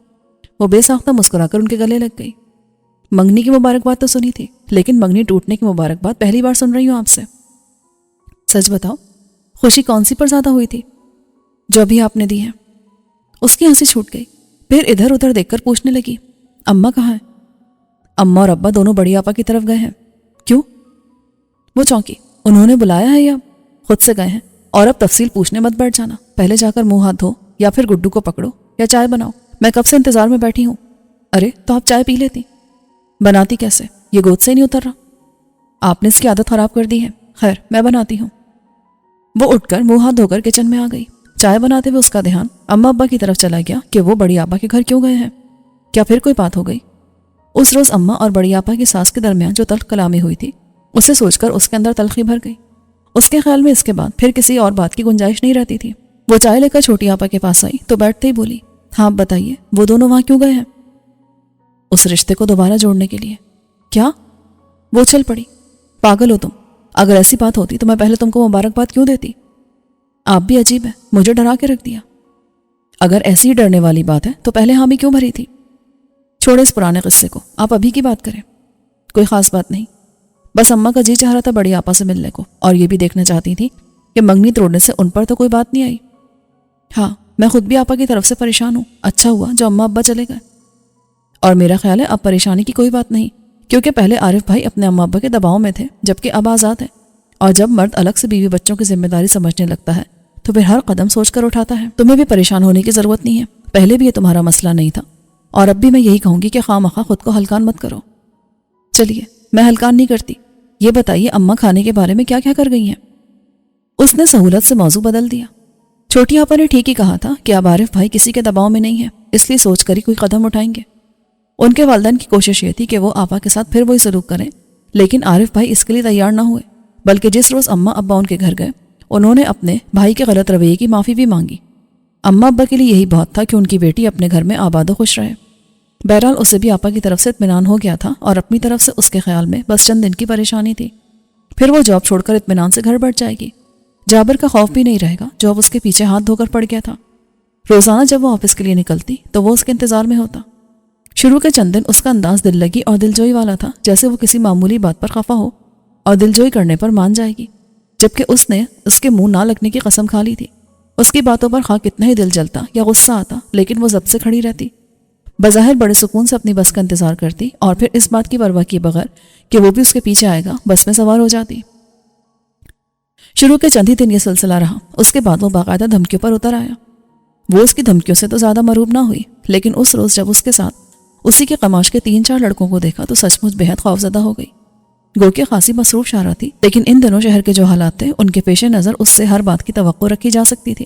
وہ بے ساختہ مسکرا کر ان کے گلے لگ گئی۔ منگنی کی مبارکباد تو سنی تھی، لیکن منگنی ٹوٹنے کی مبارکباد پہلی بار سن رہی ہوں آپ سے۔ سچ بتاؤ، خوشی کون سی پر زیادہ ہوئی تھی؟ جو ابھی آپ نے دی ہے۔ اس کی ہنسی چھوٹ گئی، پھر ادھر ادھر دیکھ کر پوچھنے لگی، اماں کہاں ہیں؟ اماں اور ابا دونوں بڑی آپا کی طرف گئے ہیں۔ کیوں؟ وہ چونکی، انہوں نے بلایا ہے یا خود سے گئے ہیں؟ اور اب تفصیل پوچھنے مت بیٹھ جانا، پہلے جا کر منہ ہاتھ دھو یا پھر گڈو کو پکڑو یا چائے بناؤ، میں کب سے انتظار میں بیٹھی ہوں۔ ارے تو آپ چائے پی لیتی؟ بناتی کیسے؟ یہ گود سے نہیں اتر رہا۔ آپ نے اس کی عادت خراب کر دی ہے۔ خیر میں بناتی ہوں۔ وہ اٹھ کر منہ ہاتھ دھو کر کچن میں آ گئی۔ چائے بناتے ہوئے اس کا دھیان اماں ابا کی طرف چلا گیا کہ وہ بڑی آپا کے گھر کیوں گئے ہیں۔ کیا پھر کوئی بات ہو گئی؟ اس روز اماں اور بڑی آپا کی ساس کے درمیان جو تلخ کلامی ہوئی تھی، اسے سوچ کر اس کے اندر تلخی بھر گئی۔ اس کے خیال میں اس کے بعد پھر کسی اور بات کی گنجائش نہیں رہتی تھی۔ وہ چائے لے کر چھوٹی آپا کے پاس آئی تو بیٹھتے ہی بولی، ہاں آپ بتائیے، وہ دونوں وہاں کیوں گئے ہیں؟ اس رشتے کو دوبارہ جوڑنے کے لیے۔ کیا؟ وہ چل پڑی، پاگل ہو تم؟ اگر ایسی بات ہوتی تو میں پہلے تم کو مبارکباد کیوں دیتی؟ آپ بھی عجیب ہے، مجھے ڈرا کے رکھ دیا۔ اگر ایسی ہی ڈرنے والی بات ہے تو پہلے حامی کیوں بھری تھی؟ چھوڑے اس پرانے قصے کو، آپ ابھی کی بات کریں۔ کوئی خاص بات نہیں، بس اماں کا جی چاہ رہا تھا بڑی آپا سے ملنے کو، اور یہ بھی دیکھنا چاہتی تھی کہ منگنی توڑنے سے ان پر تو کوئی بات نہیں آئی۔ ہاں میں خود بھی آپا کی طرف سے پریشان ہوں، اچھا ہوا جو اماں ابا چلے گئے۔ اور میرا خیال ہے اب پریشانی کی کوئی بات نہیں، کیونکہ پہلے عارف بھائی اپنے اماں ابا کے دباؤ میں تھے، جبکہ اب آزاد ہے، اور جب مرد الگ سے بیوی بچوں کی ذمہ داری سمجھنے لگتا ہے تو پھر ہر قدم سوچ کر اٹھاتا ہے۔ تمہیں بھی پریشان ہونے کی ضرورت نہیں ہے، پہلے بھی یہ تمہارا مسئلہ نہیں تھا، اور اب بھی میں یہی کہوں گی کہ خواہ مخواہ خود کو ہلکان مت کرو۔ چلیے میں ہلکان نہیں کرتی، یہ بتائیے اماں کھانے کے بارے میں کیا کیا کر گئی ہیں؟ اس نے سہولت سے موضوع بدل دیا۔ چھوٹی آپا نے ٹھیک ہی کہا تھا کہ اب عارف بھائی کسی کے دباؤ میں نہیں ہے، اس لیے سوچ کر ہی کوئی قدم اٹھائیں گے۔ ان کے والدین کی کوشش یہ تھی کہ وہ آپا کے ساتھ پھر وہی سلوک کریں، لیکن عارف بھائی اس کے لیے تیار نہ ہوئے، بلکہ جس روز اماں ابا ان کے گھر گئے انہوں نے اپنے بھائی کے غلط رویے کی معافی بھی مانگی۔ اماں ابا کے لیے یہی بہت تھا کہ ان کی بیٹی اپنے گھر میں آباد و خوش رہے۔ بہرحال اسے بھی آپا کی طرف سے اطمینان ہو گیا تھا، اور اپنی طرف سے اس کے خیال میں بس چند دن کی پریشانی تھی، پھر وہ جاب چھوڑ کر اطمینان سے گھر بیٹھ جائے گی۔ جابر کا خوف بھی نہیں رہے گا جو اب اس کے پیچھے ہاتھ دھو کر پڑ گیا تھا۔ روزانہ جب وہ آفس کے لیے نکلتی تو وہ اس کے انتظار میں ہوتا۔ شروع کے چند دن اس کا انداز دل لگی اور دلجوئی والا تھا، جیسے وہ کسی معمولی بات پر خفا ہو اور دلجوئی کرنے پر مان جائے گی، جبکہ اس نے اس کے منہ نہ لگنے کی قسم کھا لی تھی۔ اس کی باتوں پر خواہ کتنا ہی دل جلتا یا غصہ آتا، لیکن وہ ضبط سے کھڑی رہتی، بظاہر بڑے سکون سے اپنی بس کا انتظار کرتی، اور پھر اس بات کی پرواہ کیے بغیر کہ وہ بھی اس کے پیچھے آئے گا بس میں سوار ہو جاتی۔ شروع کے چند ہی دن یہ سلسلہ رہا، اس کے بعد وہ باقاعدہ دھمکیوں پر اتر آیا۔ وہ اس کی دھمکیوں سے تو زیادہ مرعوب نہ ہوئی، لیکن اس روز جب اس کے ساتھ اسی کے قماش کے 3-4 لڑکوں کو دیکھا تو سچ مچ بہت خوفزدہ ہو گئی۔ گو کہ خاصی مصروف شاہراہ تھی، لیکن ان دنوں شہر کے جو حالات تھے ان کے پیش نظر اس سے ہر بات کی توقع رکھی جا سکتی تھی۔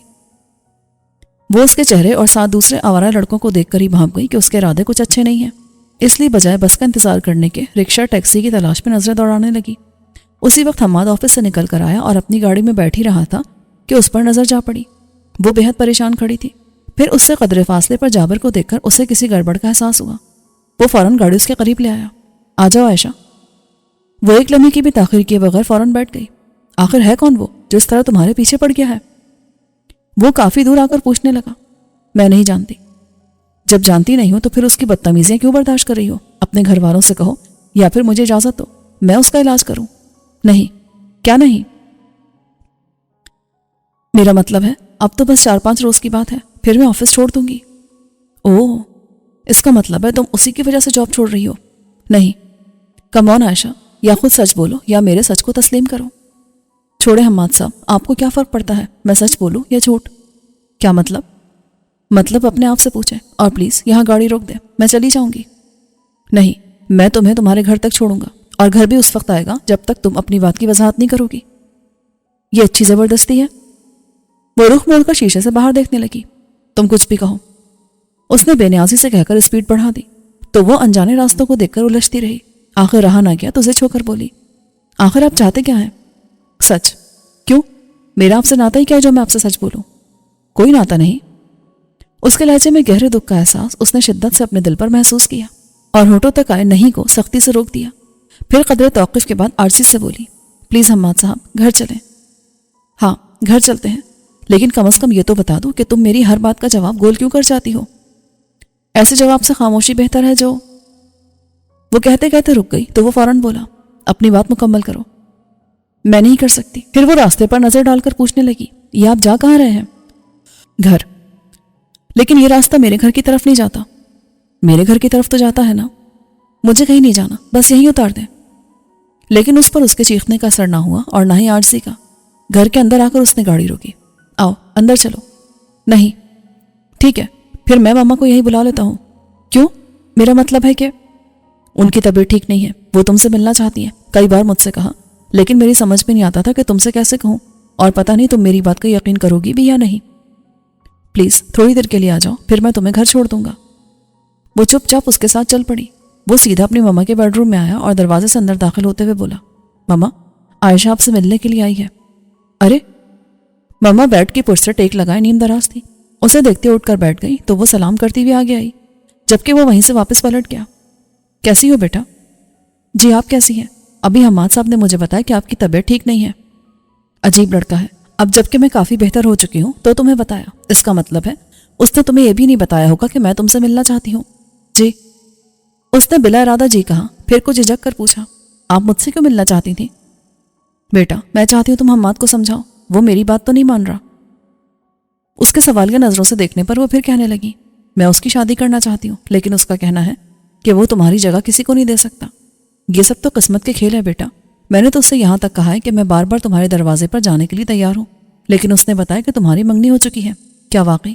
وہ اس کے چہرے اور ساتھ دوسرے آوارہ لڑکوں کو دیکھ کر ہی بھانپ گئی کہ اس کے ارادے کچھ اچھے نہیں ہیں، اس لیے بجائے بس کا انتظار کرنے کے رکشہ ٹیکسی کی تلاش میں نظریں دوڑانے لگی۔ اسی وقت حماد آفس سے نکل کر آیا اور اپنی گاڑی میں بیٹھ ہی رہا تھا کہ اس پر نظر جا پڑی۔ وہ بے حد پریشان کھڑی تھی، پھر اس سے قدرے فاصلے پر جابر کو دیکھ کر اسے کسی گڑبڑ کا احساس ہوا۔ وہ فوراً گاڑی اس کے قریب لے آیا۔ آ جاؤ عائشہ۔ وہ ایک لمحے کی بھی تاخیر کیے بغیر فوراً بیٹھ گئی۔ آخر ہے کون وہ جو اس طرح تمہارے پیچھے پڑ گیا ہے؟ وہ کافی دور آ کر پوچھنے لگا۔ میں نہیں جانتی۔ جب جانتی نہیں ہو تو پھر اس کی بدتمیزیاں کیوں برداشت کر رہی ہو؟ اپنے گھر والوں سے کہو یا پھر مجھے اجازت دو، میں اس کا علاج کروں۔ نہیں۔ کیا نہیں؟ میرا مطلب ہے اب تو بس 4-5 روز کی بات ہے، پھر میں آفس چھوڑ دوں گی۔ اوہ، اس کا مطلب ہے تم اسی کی وجہ سے جاب چھوڑ رہی ہو؟ نہیں۔ کم آن عائشہ، یا خود سچ بولو یا میرے سچ کو تسلیم کرو۔ چھوڑے حماد صاحب، آپ کو کیا فرق پڑتا ہے میں سچ بولوں یا جھوٹ؟ کیا مطلب؟ مطلب اپنے آپ سے پوچھیں، اور پلیز یہاں گاڑی روک دیں، میں چلی جاؤں گی۔ نہیں، میں تمہیں تمہارے گھر تک چھوڑوں گا، اور گھر بھی اس وقت آئے گا جب تک تم اپنی بات کی وضاحت نہیں کرو گی۔ یہ اچھی زبردستی ہے۔ وہ رخ موڑ کر شیشے سے باہر دیکھنے لگی۔ تم کچھ بھی کہو، اس نے بے نیازی سے کہہ کر اسپیڈ بڑھا دی، تو وہ انجانے راستوں کو دیکھ کر الجھتی رہی۔ آخر رہا نہ گیا تو زد ہو کر بولی، آخر آپ چاہتے کیا ہیں؟ سچ۔ کیوں؟ میرا آپ سے ناتا ہی کیا ہے جو میں آپ سے سچ بولوں؟ کوئی ناتا نہیں۔ اس کے لہجے میں گہرے دکھ کا احساس اس نے شدت سے اپنے دل پر محسوس کیا، اور ہونٹوں تک آئے نہیں کو سختی سے روک دیا۔ پھر قدرے توقف کے بعد عاجزی سے بولی، پلیز حماد صاحب گھر چلیں۔ ہاں گھر چلتے ہیں، لیکن کم از کم یہ تو بتا دو کہ تم میری ہر بات کا جواب گول کیوں کر جاتی ہو؟ ایسے جواب سے خاموشی بہتر ہے جو… وہ کہتے کہتے رک گئی تو وہ فوراً بولا، اپنی بات مکمل کرو۔ میں نہیں کر سکتی۔ پھر وہ راستے پر نظر ڈال کر پوچھنے لگی، یہ آپ جا کہاں رہے ہیں؟ گھر۔ لیکن یہ راستہ میرے گھر کی طرف نہیں جاتا۔ میرے گھر کی طرف تو جاتا ہے نا۔ مجھے کہیں نہیں جانا، بس یہیں اتار دیں۔ لیکن اس پر اس کے چیخنے کا اثر نہ ہوا اور نہ ہی عاجزی کا۔ گھر کے اندر آ کر اس نے گاڑی روکی۔ آؤ اندر چلو۔ نہیں۔ ٹھیک ہے، پھر میں ماما کو یہیں بلا لیتا ہوں۔ کیوں؟ میرا مطلب ہے کہ ان کی طبیعت ٹھیک نہیں ہے، وہ تم سے ملنا چاہتی ہیں، کئی بار مجھ سے کہا، لیکن میری سمجھ میں نہیں آتا تھا کہ تم سے کیسے کہوں، اور پتہ نہیں تم میری بات کا یقین کرو گی بھی یا نہیں۔ پلیز تھوڑی دیر کے لیے آ جاؤ، پھر میں تمہیں گھر چھوڑ دوں گا۔ وہ چپ چاپ اس کے ساتھ چل پڑی۔ وہ سیدھا اپنی ماما کے بیڈ روم میں آیا اور دروازے سے اندر داخل ہوتے ہوئے بولا، ماما عائشہ آپ سے ملنے کے لیے آئی ہے۔ ارے! ماما بیڈ کی پشت سے ٹیک لگائے نیم دراز تھی۔ اسے دیکھتے اٹھ کر بیٹھ گئی تو وہ سلام کرتی ہوئی آگے آئی، جبکہ وہ وہیں سے واپس پلٹ گیا۔ کیسی ہو بیٹا؟ جی آپ کیسی ہیں؟ ابھی حماد صاحب نے مجھے بتایا کہ آپ کی طبیعت ٹھیک نہیں ہے۔ عجیب لڑکا ہے، اب جب کہ میں کافی بہتر ہو چکی ہوں تو تمہیں بتایا، اس کا مطلب ہے اس نے تمہیں یہ بھی نہیں بتایا ہوگا کہ میں تم سے ملنا چاہتی ہوں۔ جی۔ اس نے بلا ارادہ جی کہا، پھر کچھ جھجک کر پوچھا، آپ مجھ سے کیوں ملنا چاہتی تھیں؟ بیٹا میں چاہتی ہوں تم حماد کو سمجھاؤ، وہ میری بات تو نہیں مان رہا۔ اس کے سوالیہ نظروں سے دیکھنے پر وہ پھر کہنے لگی، میں اس کی شادی کرنا چاہتی ہوں، لیکن اس کا کہنا ہے کہ وہ تمہاری جگہ کسی کو نہیں دے سکتا۔ یہ سب تو قسمت کے کھیل ہے بیٹا۔ میں نے تو اس سے یہاں تک کہا ہے کہ میں بار بار تمہارے دروازے پر جانے کے لیے تیار ہوں، لیکن اس نے بتایا کہ تمہاری منگنی ہو چکی ہے۔ کیا واقعی؟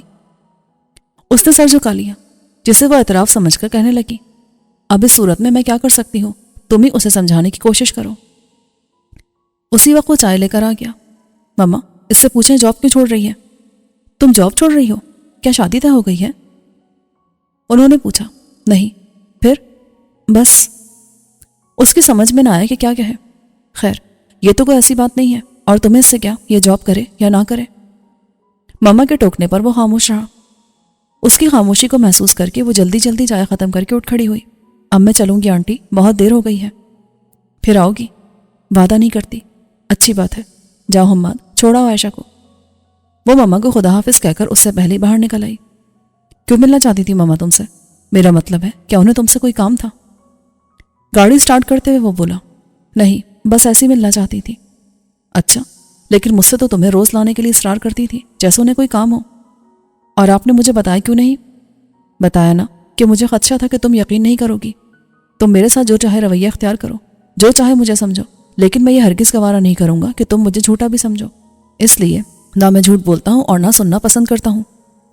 اس نے سر جھکا لیا، جسے وہ اعتراف سمجھ کر کہنے لگی، اب اس صورت میں کیا کر سکتی ہوں؟ تم ہی اسے سمجھانے کی کوشش کرو۔ اسی وقت وہ چائے لے کر آ گیا۔ ماما اس سے پوچھیں جاب کیوں چھوڑ رہی ہے؟ تم جاب چھوڑ رہی ہو؟ کیا شادی طے ہو گئی ہے؟ انہوں نے پوچھا۔ نہیں۔ پھر؟ بس۔ اس کی سمجھ میں نہ آیا کہ کیا کہے۔ خیر یہ تو کوئی ایسی بات نہیں ہے، اور تمہیں اس سے کیا، یہ جاب کرے یا نہ کرے۔ ماما کے ٹوکنے پر وہ خاموش رہا۔ اس کی خاموشی کو محسوس کر کے وہ جلدی جلدی چائے ختم کر کے اٹھ کھڑی ہوئی۔ اب میں چلوں گی آنٹی، بہت دیر ہو گئی ہے۔ پھر آؤ گی؟ وعدہ نہیں کرتی۔ اچھی بات ہے، جاؤ حماد، چھوڑاؤ عائشہ کو۔ وہ ماما کو خدا حافظ کہہ کر اس سے پہلے باہر نکل آئی۔ کیوں ملنا چاہتی تھی ماما تم سے؟ میرا مطلب ہے کیا انہیں تم سے کوئی کام تھا؟ گاڑی سٹارٹ کرتے ہوئے وہ بولا، نہیں بس ایسی ملنا چاہتی تھی۔ اچھا، لیکن مجھ سے تو تمہیں روز لانے کے لیے اصرار کرتی تھی جیسے انہیں کوئی کام ہو، اور آپ نے مجھے بتایا کیوں نہیں؟ بتایا نا کہ مجھے خدشہ تھا کہ تم یقین نہیں کرو گی۔ تم میرے ساتھ جو چاہے رویہ اختیار کرو، جو چاہے مجھے سمجھو، لیکن میں یہ ہرگز گوارا نہیں کروں گا کہ تم مجھے جھوٹا بھی سمجھو۔ اس لیے نہ میں جھوٹ بولتا ہوں اور نہ سننا پسند کرتا ہوں۔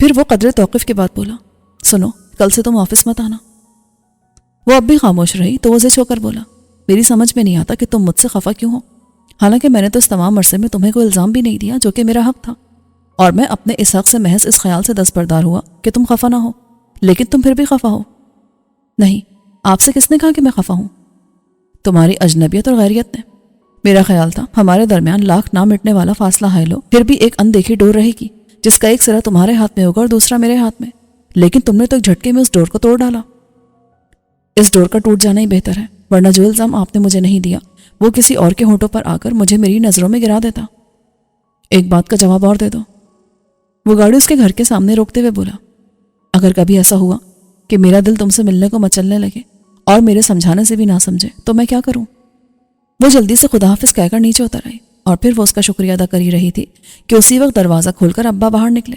پھر وہ قدرے توقف کے بعد بولا، سنو کل سے تم آفس مت آنا۔ وہ اب بھی خاموش رہی تو وہ زچ ہو کر بولا، میری سمجھ میں نہیں آتا کہ تم مجھ سے خفا کیوں ہو، حالانکہ میں نے تو اس تمام عرصے میں تمہیں کوئی الزام بھی نہیں دیا جو کہ میرا حق تھا، اور میں اپنے اس حق سے محض اس خیال سے دستبردار ہوا کہ تم خفا نہ ہو، لیکن تم پھر بھی خفا ہو۔ نہیں، آپ سے کس نے کہا کہ میں خفا ہوں؟ تمہاری اجنبیت اور غیریت نے۔ میرا خیال تھا ہمارے درمیان لاکھ نہ مٹنے والا فاصلہ حائل ہو، پھر بھی ایک اندیکھی ڈور رہے گی جس کا ایک سرا تمہارے ہاتھ میں ہوگا اور دوسرا میرے ہاتھ میں، لیکن تم نے تو ایک جھٹکے میں اس ڈور کو توڑ ڈالا۔ اس ڈور کا ٹوٹ جانا ہی بہتر ہے، ورنہ جو الزام آپ نے مجھے نہیں دیا وہ کسی اور کے ہونٹوں پر آ کر مجھے میری نظروں میں گرا دیتا۔ ایک بات کا جواب اور دے دو۔ وہ گاڑی اس کے گھر کے سامنے روکتے ہوئے بولا، اگر کبھی ایسا ہوا کہ میرا دل تم سے ملنے کو مچلنے لگے اور میرے سمجھانے سے بھی نہ سمجھے تو میں کیا کروں؟ وہ جلدی سے خدا حافظ کہہ کر نیچے اتر آئی، اور پھر وہ اس کا شکریہ ادا کر ہی رہی تھی کہ اسی وقت دروازہ کھول کر ابا باہر نکلے۔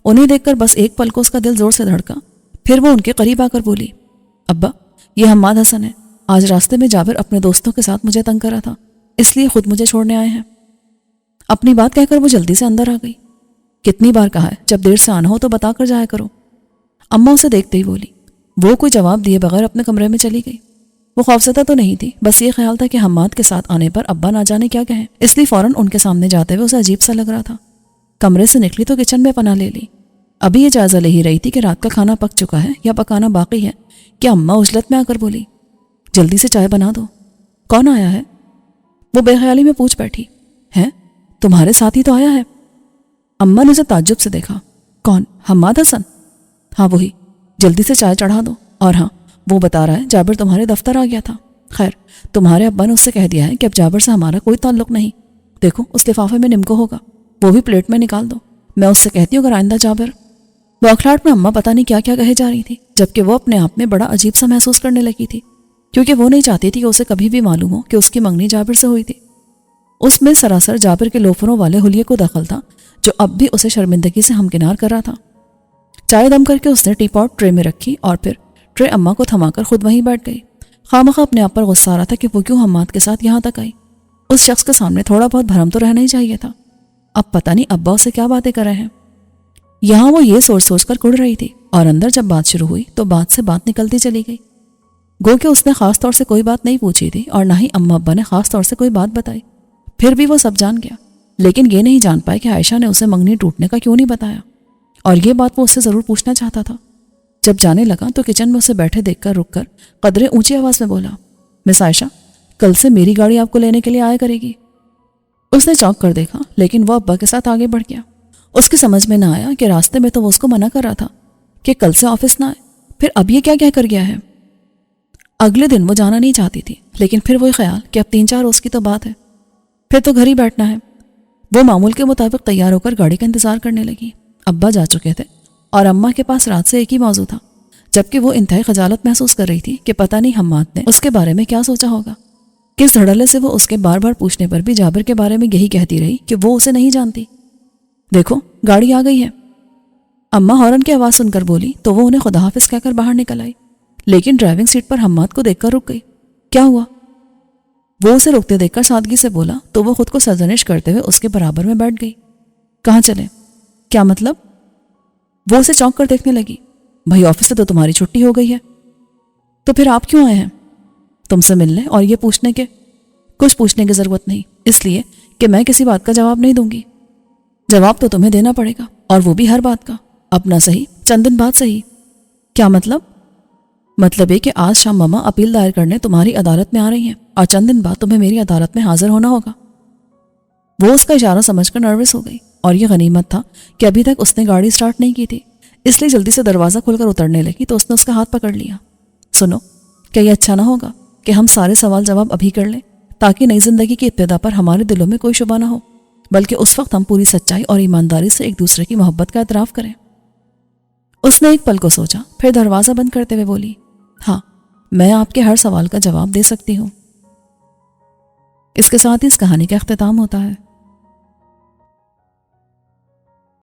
انہیں دیکھ کر بس ایک پل کو اس کا دل زور سے دھڑکا، پھر وہ ان کے قریب آ کر بولی، ابا یہ حماد حسن ہے، آج راستے میں جابر اپنے دوستوں کے ساتھ مجھے تنگ کرا تھا، اس لیے خود مجھے چھوڑنے آئے ہیں۔ اپنی بات کہہ کر وہ جلدی سے اندر آ گئی۔ کتنی بار کہا ہے جب دیر سے آنا ہو تو بتا کر جایا کرو۔ اماں اسے دیکھتے ہی بولی۔ وہ کوئی جواب دیے بغیر اپنے کمرے میں چلی گئی۔ وہ خوفزدہ تو نہیں تھی، بس یہ خیال تھا کہ حماد کے ساتھ آنے پر ابا نہ جانے کیا کہیں، اس لیے فوراً ان کے سامنے جاتے ہوئے اسے عجیب سا لگ رہا تھا۔ کمرے سے نکلی تو کچن میں پناہ لے لی۔ ابھی یہ جائزہ لے ہی رہی تھی کہ رات کا کھانا پک چکا ہے یا پکانا باقی ہے کہ اماں عجلت میں آ کر بولی، جلدی سے چائے بنا دو۔ کون آیا ہے؟ وہ بے خیالی میں پوچھ بیٹھی۔ ہے؟ تمہارے ساتھ ہی تو آیا ہے۔ اماں نے اسے تعجب سے دیکھا۔ کون؟ حماد حسن؟ ہاں وہی، جلدی سے چائے چڑھا دو۔ اور ہاں، وہ بتا رہا ہے جابر تمہارے دفتر آ گیا تھا۔ خیر، تمہارے ابا نے اس سے کہہ دیا ہے کہ اب جابر سے ہمارا کوئی تعلق نہیں۔ دیکھو اس لفافے میں نمکو ہوگا، وہ بھی پلیٹ میں نکال دو۔ میں اس سے کہتی ہوں اگر آئندہ جابر… بوکھلاہٹ میں اماں پتہ نہیں کیا کیا کہے جا رہی تھی، جبکہ وہ اپنے آپ میں بڑا عجیب سا محسوس کرنے لگی تھی، کیونکہ وہ نہیں چاہتی تھی کہ اسے کبھی بھی معلوم ہو کہ اس کی منگنی جابر سے ہوئی تھی۔ اس میں سراسر جابر کے لوفروں والے حلیے کو دخل تھا جو اب بھی اسے شرمندگی سے ہمکنار کر رہا تھا۔ چائے دم کر کے اس نے ٹی پاٹ ٹرے میں رکھی اور پھر ٹرے اماں کو تھما کر خود وہیں بیٹھ گئی۔ خامخواہ اپنے آپ پر غصہ آ رہا تھا کہ وہ کیوں حماد کے ساتھ یہاں تک آئی۔ اس شخص کے سامنے تھوڑا بہت بھرم تو رہنا ہی چاہیے تھا۔ اب پتہ نہیں ابا اسے کیا باتیں کر رہے ہیں۔ یہاں وہ یہ سوچ کر کڑ رہی تھی، اور اندر جب بات شروع ہوئی تو بات سے بات نکلتی چلی گئی۔ گو کہ اس نے خاص طور سے کوئی بات نہیں پوچھی تھی اور نہ ہی اماں ابا نے خاص طور سے کوئی بات بتائی، پھر بھی وہ سب جان گیا، لیکن یہ نہیں جان پائے کہ عائشہ نے اسے منگنی ٹوٹنے کا کیوں نہیں بتایا، اور یہ بات وہ اس سے ضرور پوچھنا چاہتا تھا۔ جب جانے لگا تو کچن میں اسے بیٹھے دیکھ کر رک کر قدرے اونچی آواز میں بولا، مس عائشہ، کل سے میری گاڑی آپ کو لینے کے لیے آیا کرے گی۔ اس نے چونک کر دیکھا، لیکن وہ ابا کے ساتھ آگے بڑھ گیا۔ اس کی سمجھ میں نہ آیا کہ راستے میں تو وہ اس کو منع کر رہا تھا کہ کل سے آفس نہ آئے، پھر اب یہ کیا کہہ کر گیا ہے۔ اگلے دن وہ جانا نہیں چاہتی تھی، لیکن پھر وہی خیال کہ اب 3-4 روز کی تو بات ہے، پھر تو گھر ہی بیٹھنا ہے۔ وہ معمول کے مطابق تیار ہو کر گاڑی کا انتظار کرنے لگی۔ ابا جا چکے تھے اور اماں کے پاس رات سے ایک ہی موضوع تھا، جبکہ وہ انتہائی خجالت محسوس کر رہی تھی کہ پتہ نہیں حماد نے اس کے بارے میں کیا سوچا ہوگا۔ کس دھڑلے سے وہ اس کے بار بار پوچھنے پر بھی جابر کے بارے میں یہی کہتی رہی کہ وہ اسے نہیں جانتی۔ دیکھو گاڑی آ گئی ہے۔ اماں ہارن کی آواز سن کر بولی تو وہ انہیں خدا حافظ کہہ کر باہر نکل آئی، لیکن ڈرائیونگ سیٹ پر حماد کو دیکھ کر رک گئی۔ کیا ہوا؟ وہ اسے رکتے دیکھ کر سادگی سے بولا تو وہ خود کو سرزنش کرتے ہوئے اس کے برابر میں بیٹھ گئی۔ کہاں چلے؟ کیا مطلب؟ وہ اسے چونک کر دیکھنے لگی۔ بھائی آفس سے تو تمہاری چھٹی ہو گئی ہے، تو پھر آپ کیوں آئے ہیں؟ تم سے ملنے اور یہ پوچھنے کے… کچھ پوچھنے کی ضرورت نہیں، اس لیے کہ میں کسی بات کا جواب نہیں دوں گی۔ جواب تو تمہیں دینا پڑے گا، اور وہ بھی ہر بات کا، اپنا صحیح چند دن بعد صحیح۔ کیا مطلب؟ مطلب یہ کہ آج شام ماما اپیل دائر کرنے تمہاری عدالت میں آ رہی ہیں اور چند دن بعد تمہیں میری عدالت میں حاضر ہونا ہوگا۔ وہ اس کا اشارہ سمجھ کر نروس ہو گئی، اور یہ غنیمت تھا کہ ابھی تک اس نے گاڑی سٹارٹ نہیں کی تھی، اس لیے جلدی سے دروازہ کھول کر اترنے لگی تو اس نے اس کا ہاتھ پکڑ لیا۔ سنو، کیا یہ اچھا نہ ہوگا کہ ہم سارے سوال جواب ابھی کر لیں، تاکہ نئی زندگی کی ابتدا پر ہمارے دلوں میں کوئی شبہ نہ ہو، بلکہ اس وقت ہم پوری سچائی اور ایمانداری سے ایک دوسرے کی محبت کا اعتراف کریں۔ اس نے ایک پل کو سوچا، پھر دروازہ بند کرتے ہوئے بولی، ہاں، میں آپ کے ہر سوال کا جواب دے سکتی ہوں۔ اس کے ساتھ ہی اس کہانی کا اختتام ہوتا ہے۔